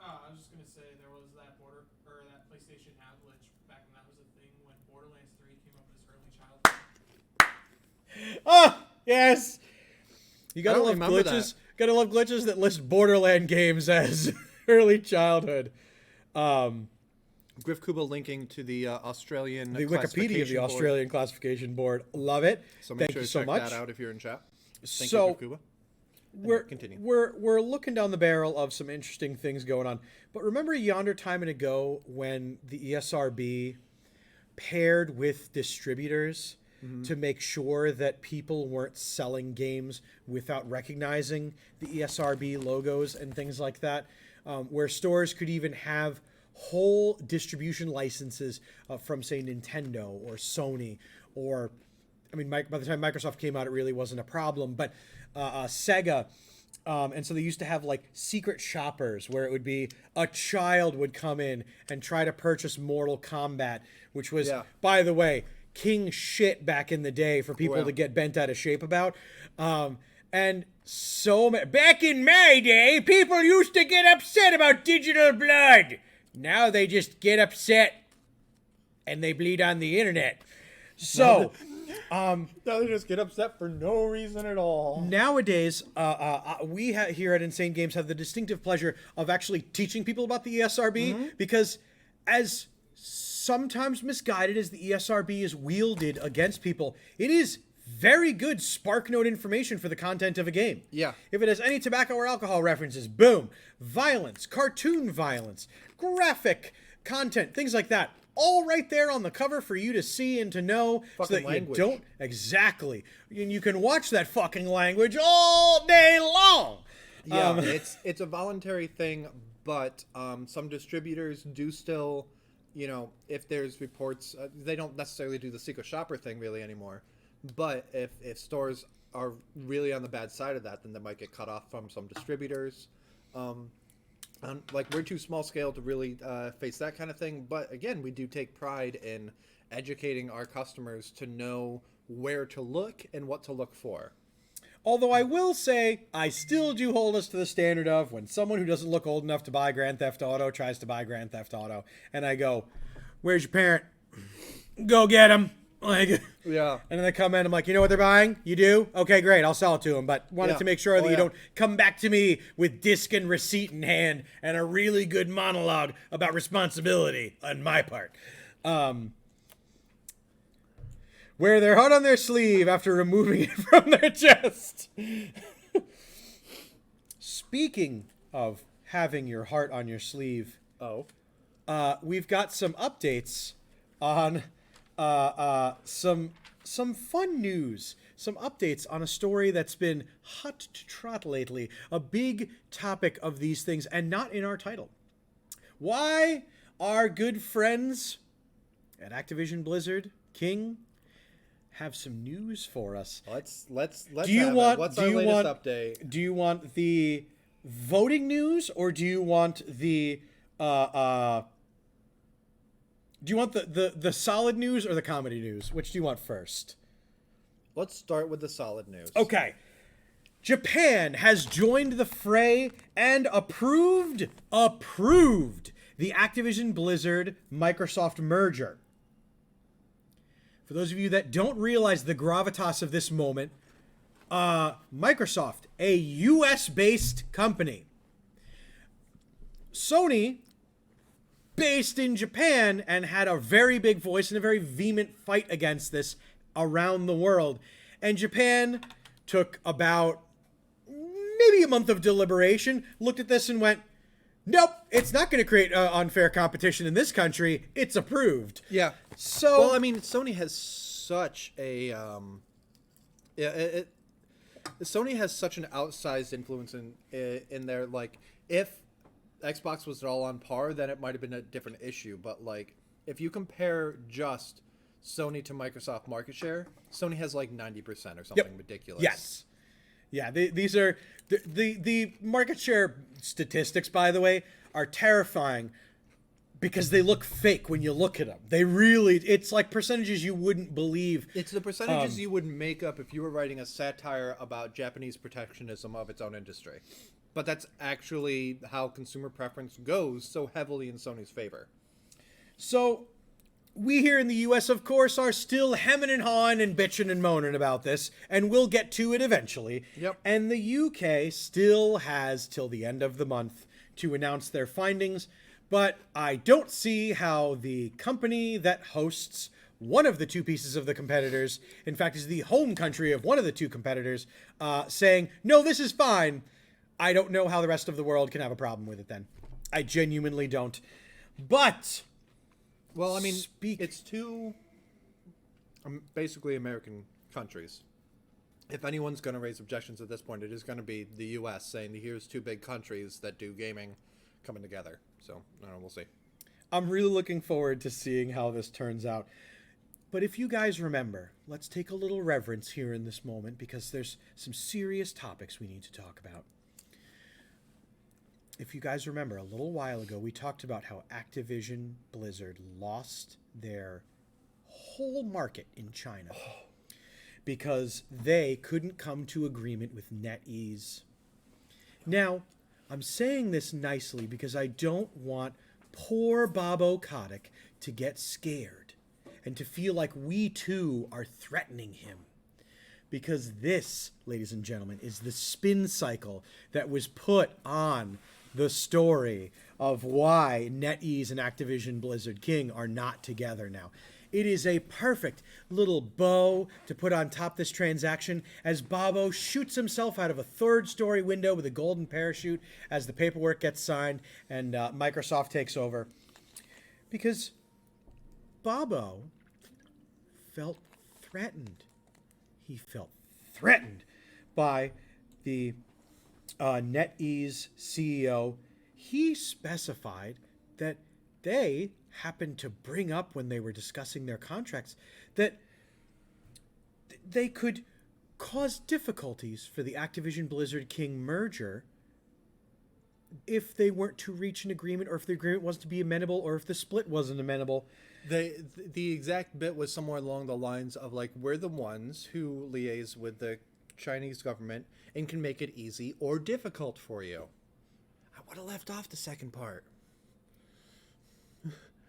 I was just gonna say there was that that PlayStation Now glitch back when that was a thing when Borderlands 3 came up as early childhood. Oh, yes. You gotta don't love remember glitches. that. Gotta love glitches that list Borderland games as early childhood. Griff Kuba linking to the Australian The Wikipedia of the board. Australian Classification Board. Love it. So make Thank sure you to so check much. that out if you're in chat. Thank So, you, Griff Kuba. Continue. We're looking down the barrel of some interesting things going on. But remember yonder time and ago when the ESRB paired with distributors to make sure that people weren't selling games without recognizing the ESRB logos and things like that, where stores could even have whole distribution licenses from, say, Nintendo or Sony or, I mean, by the time Microsoft came out, it really wasn't a problem, but Sega. And so they used to have like secret shoppers where it would be a child would come in and try to purchase Mortal Kombat, which was, by the way, king shit back in the day for people to get bent out of shape about. And so back in my day, people used to get upset about digital blood. Now they just get upset and they bleed on the internet. So... now they just get upset for no reason at all. Nowadays, we here at Insane Games have the distinctive pleasure of actually teaching people about the ESRB because as sometimes misguided as the ESRB is wielded against people, it is very good spark note information for the content of a game. Yeah. If it has any tobacco or alcohol references, boom. Violence, cartoon violence, graphic content, things like that. All right there on the cover for you to see and to know, so Fucking that language. you don't... Exactly. And you can watch that fucking language all day long. Yeah, it's a voluntary thing, but some distributors do still, you know, if there's reports, they don't necessarily do the secret shopper thing really anymore. But if stores are really on the bad side of that, then they might get cut off from some distributors. Like, we're too small scale to really face that kind of thing. But again, we do take pride in educating our customers to know where to look and what to look for. Although I will say, I still do hold us to the standard of when someone who doesn't look old enough to buy Grand Theft Auto tries to buy Grand Theft Auto, and I go, "Where's your parent? Go get him." Like, Yeah. and then they come in, I'm like, "You know what they're buying? You do? Okay, great, I'll sell it to them. But wanted Yeah. to make sure that Oh, you yeah. don't come back to me with disc and receipt in hand and a really good monologue about responsibility on my part." Wear their heart on their sleeve after removing it from their chest. Speaking of having your heart on your sleeve, Oh. we've got some updates on some fun news, some updates on a story that's been hot to trot lately, a big topic of these things, and not in our title. Why our good friends at Activision Blizzard King have some news for us. Let's Do you have it. want? What's do our you latest want? update? Do you want the voting news, or do you want the Do you want the solid news or the comedy news? Which do you want first? Let's start with the solid news. Okay. Japan has joined the fray and approved the Activision Blizzard Microsoft merger. For those of you that don't realize the gravitas of this moment, Microsoft, a US-based company, Sony, based in Japan, and had a very big voice and a very vehement fight against this around the world. And Japan took about maybe a month of deliberation, looked at this and went, nope, it's not going to create unfair competition in this country. It's approved. Yeah. So, Well, I mean, Sony has such a Sony has such an outsized influence in their, like, if Xbox was all on par, then it might have been a different issue. But, like, if you compare just Sony to Microsoft market share, Sony has like 90% or something ridiculous. Yes. Yeah, these are the market share statistics, by the way, are terrifying because they look fake when you look at them. They really, it's like percentages you wouldn't believe. It's the percentages you would make up if you were writing a satire about Japanese protectionism of its own industry. But that's actually how consumer preference goes so heavily in Sony's favor. So, we here in the US, of course, are still hemming and hawing and bitching and moaning about this, and we'll get to it eventually. Yep. And the UK still has till the end of the month to announce their findings, but I don't see how the company that hosts one of the two pieces of the competitors, in fact, is the home country of one of the two competitors, saying, no, this is fine. I don't know how the rest of the world can have a problem with it then. I genuinely don't. But... Well, I mean, it's two basically American countries. If anyone's going to raise objections at this point, it is going to be the U.S. saying, here's two big countries that do gaming coming together. So, we'll see. I'm really looking forward to seeing how this turns out. But if you guys remember, let's take a little reverence here in this moment because there's some serious topics we need to talk about. If you guys remember, a little while ago, we talked about how Activision Blizzard lost their whole market in China because they couldn't come to agreement with NetEase. Now, I'm saying this nicely because I don't want poor Bobo Kotick to get scared and to feel like we too are threatening him. Because this, ladies and gentlemen, is the spin cycle that was put on the story of why NetEase and Activision Blizzard King are not together now. It is a perfect little bow to put on top this transaction as Bobo shoots himself out of a third-story window with a golden parachute as the paperwork gets signed and Microsoft takes over. Because Bobo felt threatened. He felt threatened by the NetEase CEO. He specified that they happened to bring up when they were discussing their contracts that they could cause difficulties for the Activision Blizzard King merger if they weren't to reach an agreement, or if the agreement was to be amenable, or if the split wasn't amenable. The exact bit was somewhere along the lines of like, we're the ones who liaise with the Chinese government and can make it easy or difficult for you. I would have left off the second part.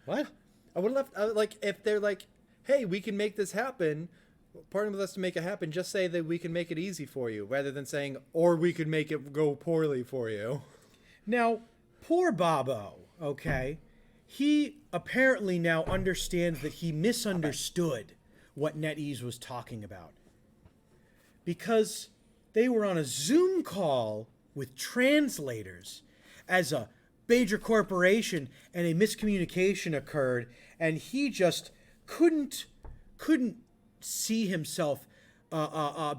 What? I would have left, like, if they're like, hey, we can make this happen, partner with us to make it happen, just say that we can make it easy for you, rather than saying, or we could make it go poorly for you. Now, poor Bobo, okay? He apparently now understands that he misunderstood what NetEase was talking about. Because they were on a Zoom call with translators as a major corporation, and a miscommunication occurred, and he just couldn't see himself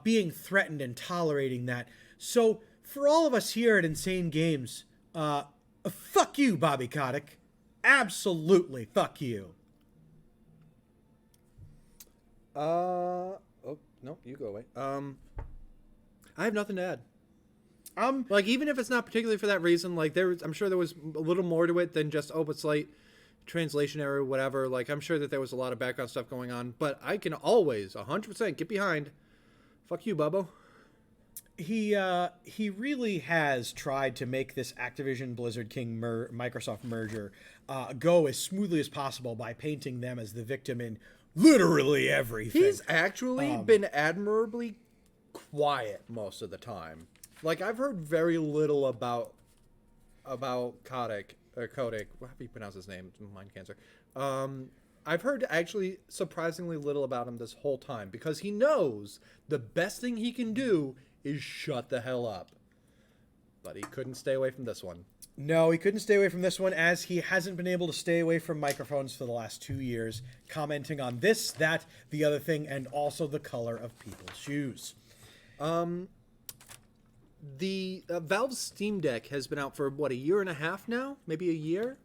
being threatened and tolerating that. So for all of us here at Insane Games, fuck you, Bobby Kotick. Absolutely fuck you. Oh, no, you go away. I have nothing to add. Like, even if it's not particularly for that reason, like, I'm sure there was a little more to it than just, oh, but slight translation error, whatever. Like, I'm sure that there was a lot of background stuff going on, but I can always 100% get behind. Fuck you, Bubbo. He really has tried to make this Activision Blizzard King Microsoft merger go as smoothly as possible by painting them as the victim in literally everything. He's actually been admirably quiet most of the time. Like, I've heard very little about Kotick, or Kotick, how do you pronounce his name? It's mind cancer. I've heard actually surprisingly little about him this whole time, because he knows the best thing he can do is shut the hell up. But he couldn't stay away from this one. No, he couldn't stay away from this one, as he hasn't been able to stay away from microphones for the last 2 years, commenting on this, that, the other thing, and also the color of people's shoes. The Valve's Steam Deck has been out for, what, a year and a half now? Maybe a year?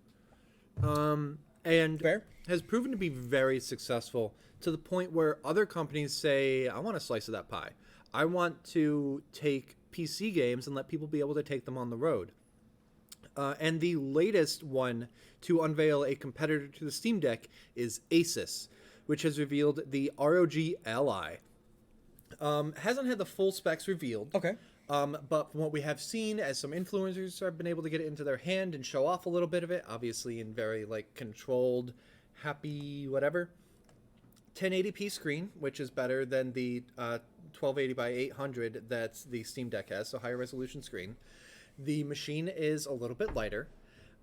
And Fair. has proven to be very successful, to the point where other companies say, I want a slice of that pie. I want to take PC games and let people be able to take them on the road. And the latest one to unveil a competitor to the Steam Deck is Asus, which has revealed the ROG Ally. Hasn't had the full specs revealed. Okay. But from what we have seen, as some influencers have been able to get it into their hand and show off a little bit of it, obviously in very, like, controlled, happy, whatever. 1080p screen, which is better than the 1280 by 800 that the Steam Deck has, so higher resolution screen. The machine is a little bit lighter,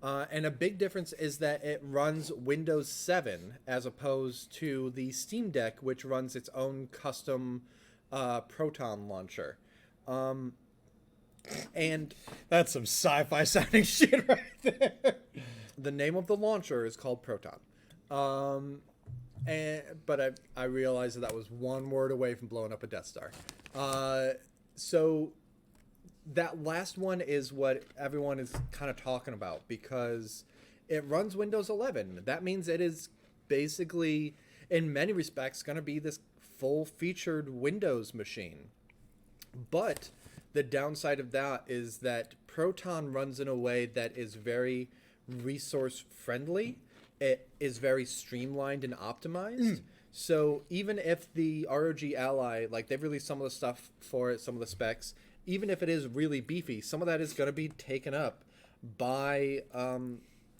and a big difference is that it runs Windows 7 as opposed to the Steam Deck, which runs its own custom Proton launcher. And that's some sci-fi sounding shit right there. The name of the launcher is called Proton. But I realized that was one word away from blowing up a Death Star. So that last one is what everyone is kind of talking about, because it runs Windows 11. That means it is basically, in many respects, going to be this full-featured Windows machine. But the downside of that is that Proton runs in a way that is very resource-friendly. It is very streamlined and optimized. So even if the ROG Ally, like, they've released some of the stuff for it, some of the specs, even if it is really beefy, some of that is going to be taken up by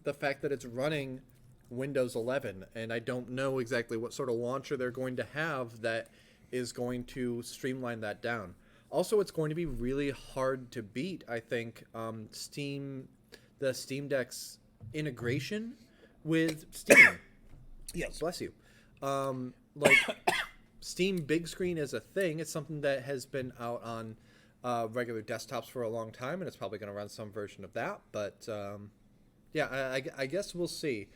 the fact that it's running Windows 11. And I don't know exactly what sort of launcher they're going to have that is going to streamline that down. Also, it's going to be really hard to beat, I think, the Steam Deck's integration with Steam. Yes. Bless you. Like Steam Big Screen is a thing. It's something that has been out on regular desktops for a long time, and it's probably going to run some version of that. But yeah, I guess we'll see.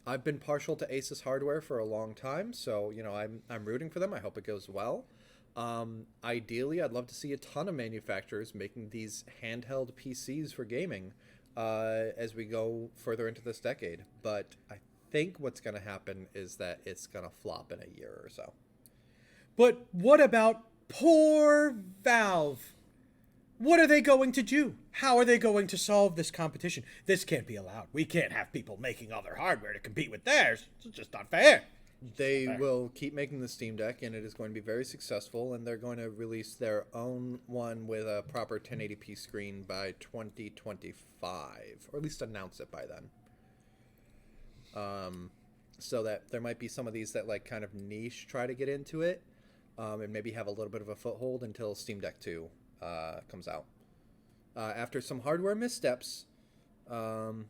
I've been partial to Asus hardware for a long time, so I'm rooting for them. I hope it goes well. Ideally, I'd love to see a ton of manufacturers making these handheld PCs for gaming as we go further into this decade. But I think what's going to happen is that it's going to flop in a year or so. But what about poor Valve? What are they going to do? How are they going to solve this competition? This can't be allowed. We can't have people making other hardware to compete with theirs. It's just not fair. They will keep making the Steam Deck, and it is going to be very successful, and they're going to release their own one with a proper 1080p screen by 2025, or at least announce it by then. So that there might be some of these that like kind of niche try to get into it, and maybe have a little bit of a foothold until Steam Deck 2 comes out. After some hardware missteps, looking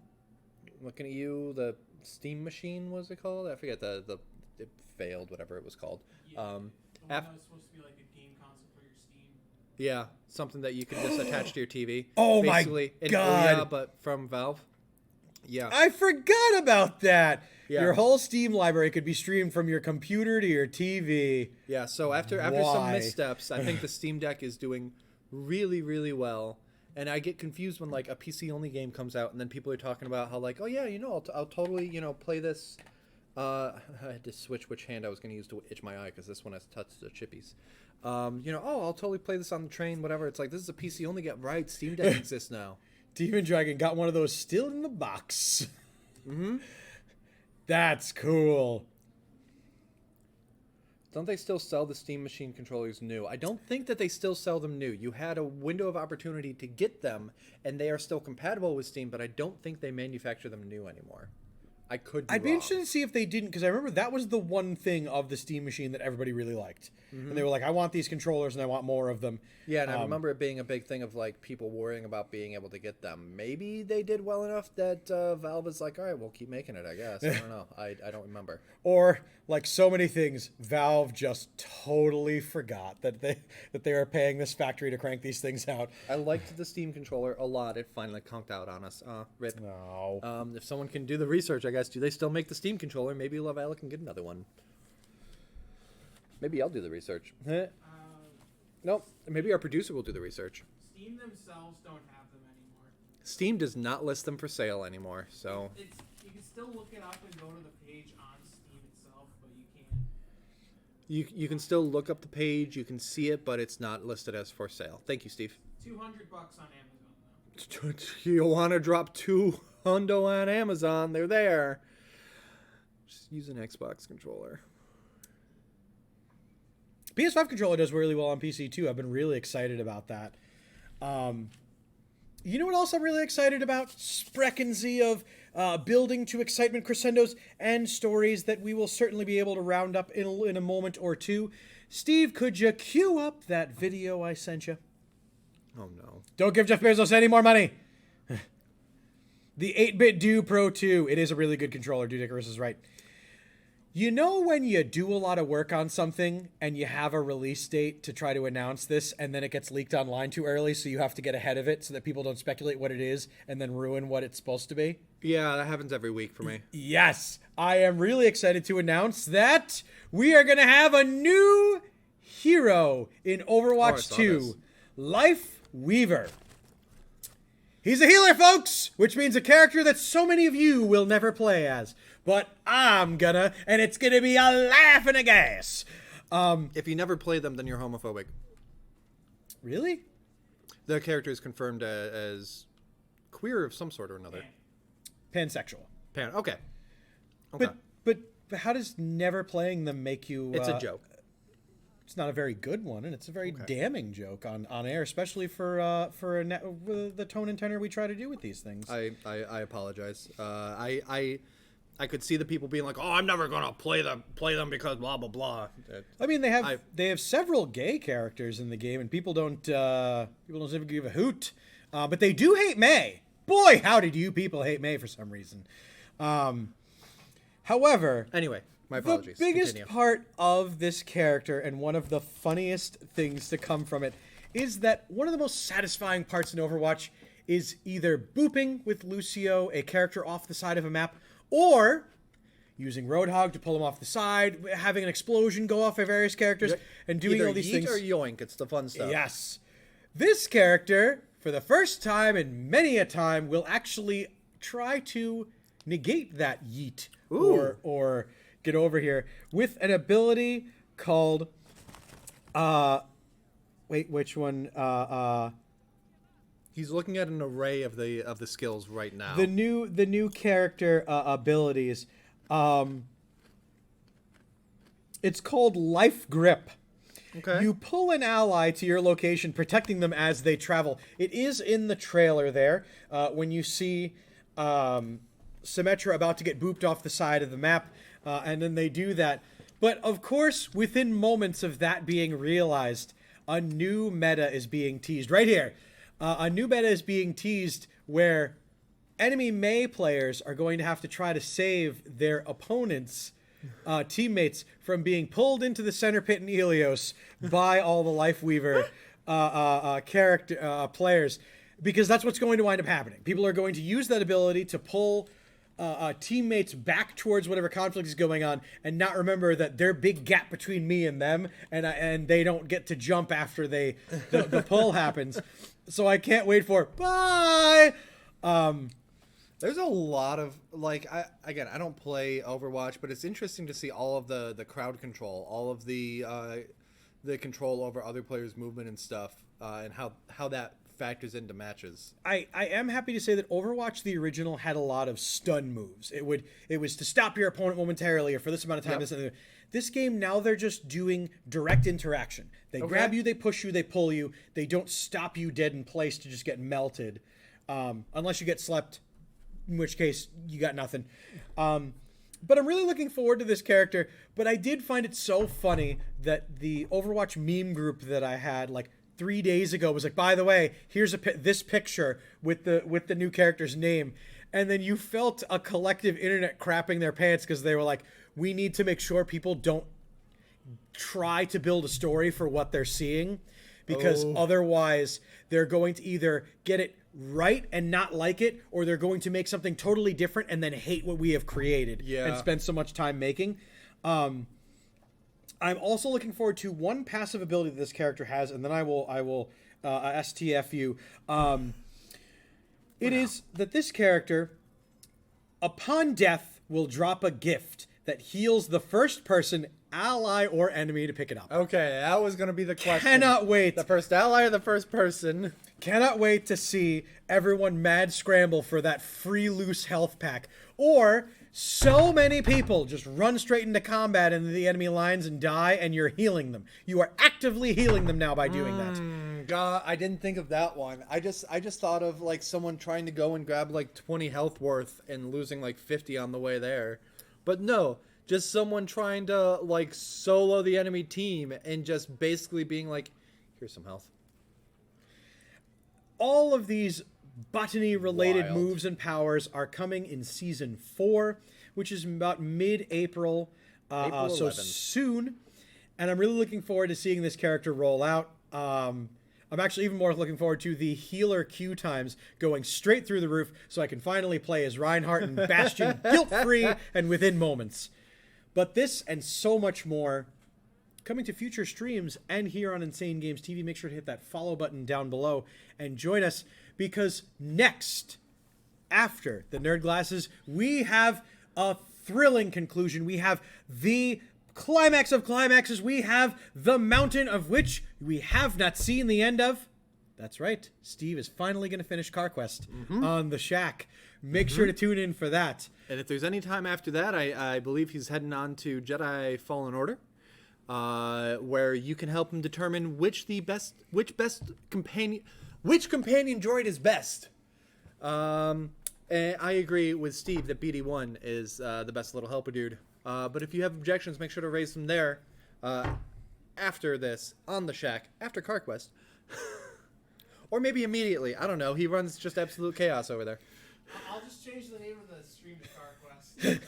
at you, the Steam Machine, was it called? I forget it failed, whatever it was called. Yeah, the one that was supposed to be like a game console for your Steam. Yeah, something that you can just attach to your TV. Oh basically, my God. Yeah, but from Valve. Yeah. I forgot about that. Yeah. Your whole Steam library could be streamed from your computer to your TV. Yeah, so after some Why? missteps, I think the Steam Deck is doing really, really well. And I get confused when like a PC only game comes out and then people are talking about how like, oh yeah, I'll totally, play this. I had to switch which hand I was going to use to itch my eye because this one has touched the chippies. Oh, I'll totally play this on the train, whatever. It's like, this is a PC only get right. Steam Deck exists now. Demon Dragon got one of those still in the box. Mm-hmm. That's cool. Don't they still sell the Steam Machine controllers new? I don't think that they still sell them new. You had a window of opportunity to get them, and they are still compatible with Steam, but I don't think they manufacture them new anymore. I could be I'd be wrong. interested to see if they didn't, because I remember that was the one thing of the Steam Machine that everybody really liked. Mm-hmm. And they were like, I want these controllers and I want more of them. Yeah, and I remember it being a big thing of like people worrying about being able to get them. Maybe they did well enough that Valve is like, all right, we'll keep making it, I guess. I don't know. I don't remember. Or, like so many things, Valve just totally forgot that they were paying this factory to crank these things out. I liked the Steam controller a lot. It finally conked out on us. Rip. No. If someone can do the research, I guess, do they still make the Steam controller? Maybe Love Alec can get another one. Maybe I'll do the research. Nope. Maybe our producer will do the research. Steam themselves don't have them anymore. Steam does not list them for sale anymore, so... You can still look it up and go to the page on Steam itself, but you can't. You can still look up the page, you can see it, but it's not listed as for sale. Thank you, Steve. $200 on Amazon, though. You want to drop $200 on Amazon, they're there. Just use an Xbox controller. PS5 controller does really well on PC too. I've been really excited about that. You know what else I'm really excited about? Spreckensy of building to excitement crescendos and stories that we will certainly be able to round up in a moment or two. Steve, could you cue up that video I sent you? Oh no. Don't give Jeff Bezos any more money. The 8-Bit Do Pro 2. It is a really good controller. Dude Icarus is right. You know when you do a lot of work on something and you have a release date to try to announce this and then it gets leaked online too early, so you have to get ahead of it so that people don't speculate what it is and then ruin what it's supposed to be? Yeah, that happens every week for me. Yes, I am really excited to announce that we are going to have a new hero in Overwatch 2, Life Weaver. He's a healer, folks, which means a character that so many of you will never play as. But I'm gonna, and it's gonna be a laugh and a gas. If you never play them, then you're homophobic. Really? The character is confirmed as queer of some sort or another. Pansexual. Okay. Okay. But how does never playing them make you... It's a joke. It's not a very good one, and it's a very damning joke on air, especially for the tone and tenor we try to do with these things. I apologize. I could see the people being like, "Oh, I'm never gonna play them because blah blah blah." I mean, they have several gay characters in the game, and people don't even give a hoot. But they do hate May. Boy, how did you people hate May for some reason? However, Anyway, my the apologies. biggest Continue. part of this character and one of the funniest things to come from it is that one of the most satisfying parts in Overwatch is either booping with Lucio, a character off the side of a map, or using Roadhog to pull him off the side, having an explosion go off of various characters, and doing Either all these yeet things. or yoink. It's the fun stuff. Yes. This character, for the first time in many a time, will actually try to negate that yeet or get over here with an ability called wait, which one? He's looking at an array of the skills right now. The new character abilities. It's called Life Grip. Okay. You pull an ally to your location, protecting them as they travel. It is in the trailer there when you see Symmetra about to get booped off the side of the map, and then they do that. But of course, within moments of that being realized, a new meta is being teased. Right here. A new meta is being teased where enemy Mei players are going to have to try to save their opponents' teammates from being pulled into the center pit in Helios by all the Lifeweaver character players, because that's what's going to wind up happening. People are going to use that ability to pull teammates back towards whatever conflict is going on, and not remember that there's big gap between me and them, and they don't get to jump after the pull happens. So I can't wait for bye. There's a lot of I don't play Overwatch, but it's interesting to see all of the crowd control, all of the control over other players' movement and stuff, and how that factors into matches. I am happy to say that Overwatch, the original, had a lot of stun moves. It was to stop your opponent momentarily or for this amount of time. Yep. This game, now they're just doing direct interaction. They grab you, they push you, they pull you. They don't stop you dead in place to just get melted, unless you get slept, in which case you got nothing. But I'm really looking forward to this character. But I did find it so funny that the Overwatch meme group that I had 3 days ago was like, by the way, here's this picture with the new character's name. And then you felt a collective internet crapping their pants because they were like, we need to make sure people don't try to build a story for what they're seeing, because otherwise they're going to either get it right and not like it, or they're going to make something totally different and then hate what we have created and spend so much time making. I'm also looking forward to one passive ability that this character has, and then I will STF you. It is that this character, upon death, will drop a gift that heals the first person, ally, or enemy to pick it up. Okay, that was going to be the question. Cannot wait. The first ally or the first person? Cannot wait to see everyone mad scramble for that free loose health pack. Or so many people just run straight into combat into the enemy lines and die, and you're healing them. You are actively healing them now by doing that. God, I didn't think of that one. I just thought of someone trying to go and grab 20 health worth and losing 50 on the way there. But no, just someone trying to solo the enemy team and just basically being here's some health. All of these Botany related Wild. moves and powers are coming in season 4, which is about mid-April, April so 11th. soon. And I'm really looking forward to seeing this character roll out. I'm actually even more looking forward to the healer queue times going straight through the roof, so I can finally play as Reinhardt and Bastion guilt-free and within moments. But this and so much more coming to future streams and here on Insane Games TV. Make sure to hit that follow button down below and join us, because next, after the Nerd Glasses, we have a thrilling conclusion. We have the climax of climaxes. We have the mountain of which we have not seen the end of. That's right. Steve is finally going to finish CarQuest on the Shack. Make sure to tune in for that. And if there's any time after that, I believe he's heading on to Jedi Fallen Order, where you can help him determine which companion droid is best. And I agree with Steve that BD1 is the best little helper dude. But if you have objections, make sure to raise them there after this on the Shack, after CarQuest. Or maybe immediately. I don't know. He runs just absolute chaos over there. I'll just change the name of the stream to Car Quest.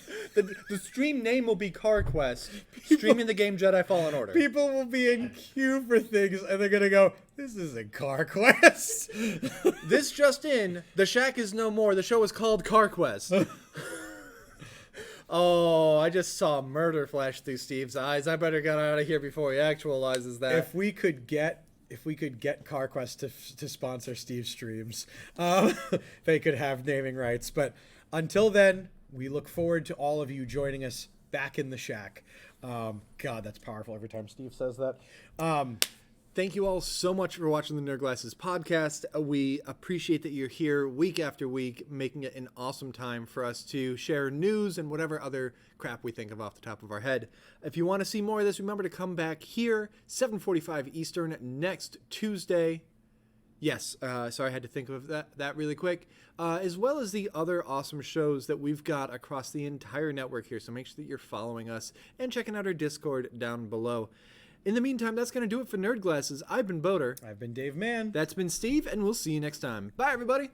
The stream name will be Car Quest, streaming the game Jedi Fallen Order. People will be in queue for things, and they're gonna go, "This isn't Car Quest." This just in, the Shack is no more. The show is called Car Quest. Oh, I just saw murder flash through Steve's eyes. I better get out of here before he actualizes that. If we could get CarQuest to sponsor Steve's streams, they could have naming rights. But until then, we look forward to all of you joining us back in the Shack. God, that's powerful every time Steve says that. Thank you all so much for watching the Nerd Glasses podcast. We appreciate that you're here week after week, making it an awesome time for us to share news and whatever other crap we think of off the top of our head. If you want to see more of this, remember to come back here, 7:45 Eastern next Tuesday. Yes, sorry, I had to think of that really quick. As well as the other awesome shows that we've got across the entire network here. So make sure that you're following us and checking out our Discord down below. In the meantime, that's going to do it for Nerd Glasses. I've been Boater. I've been Dave Mann. That's been Steve, and we'll see you next time. Bye, everybody.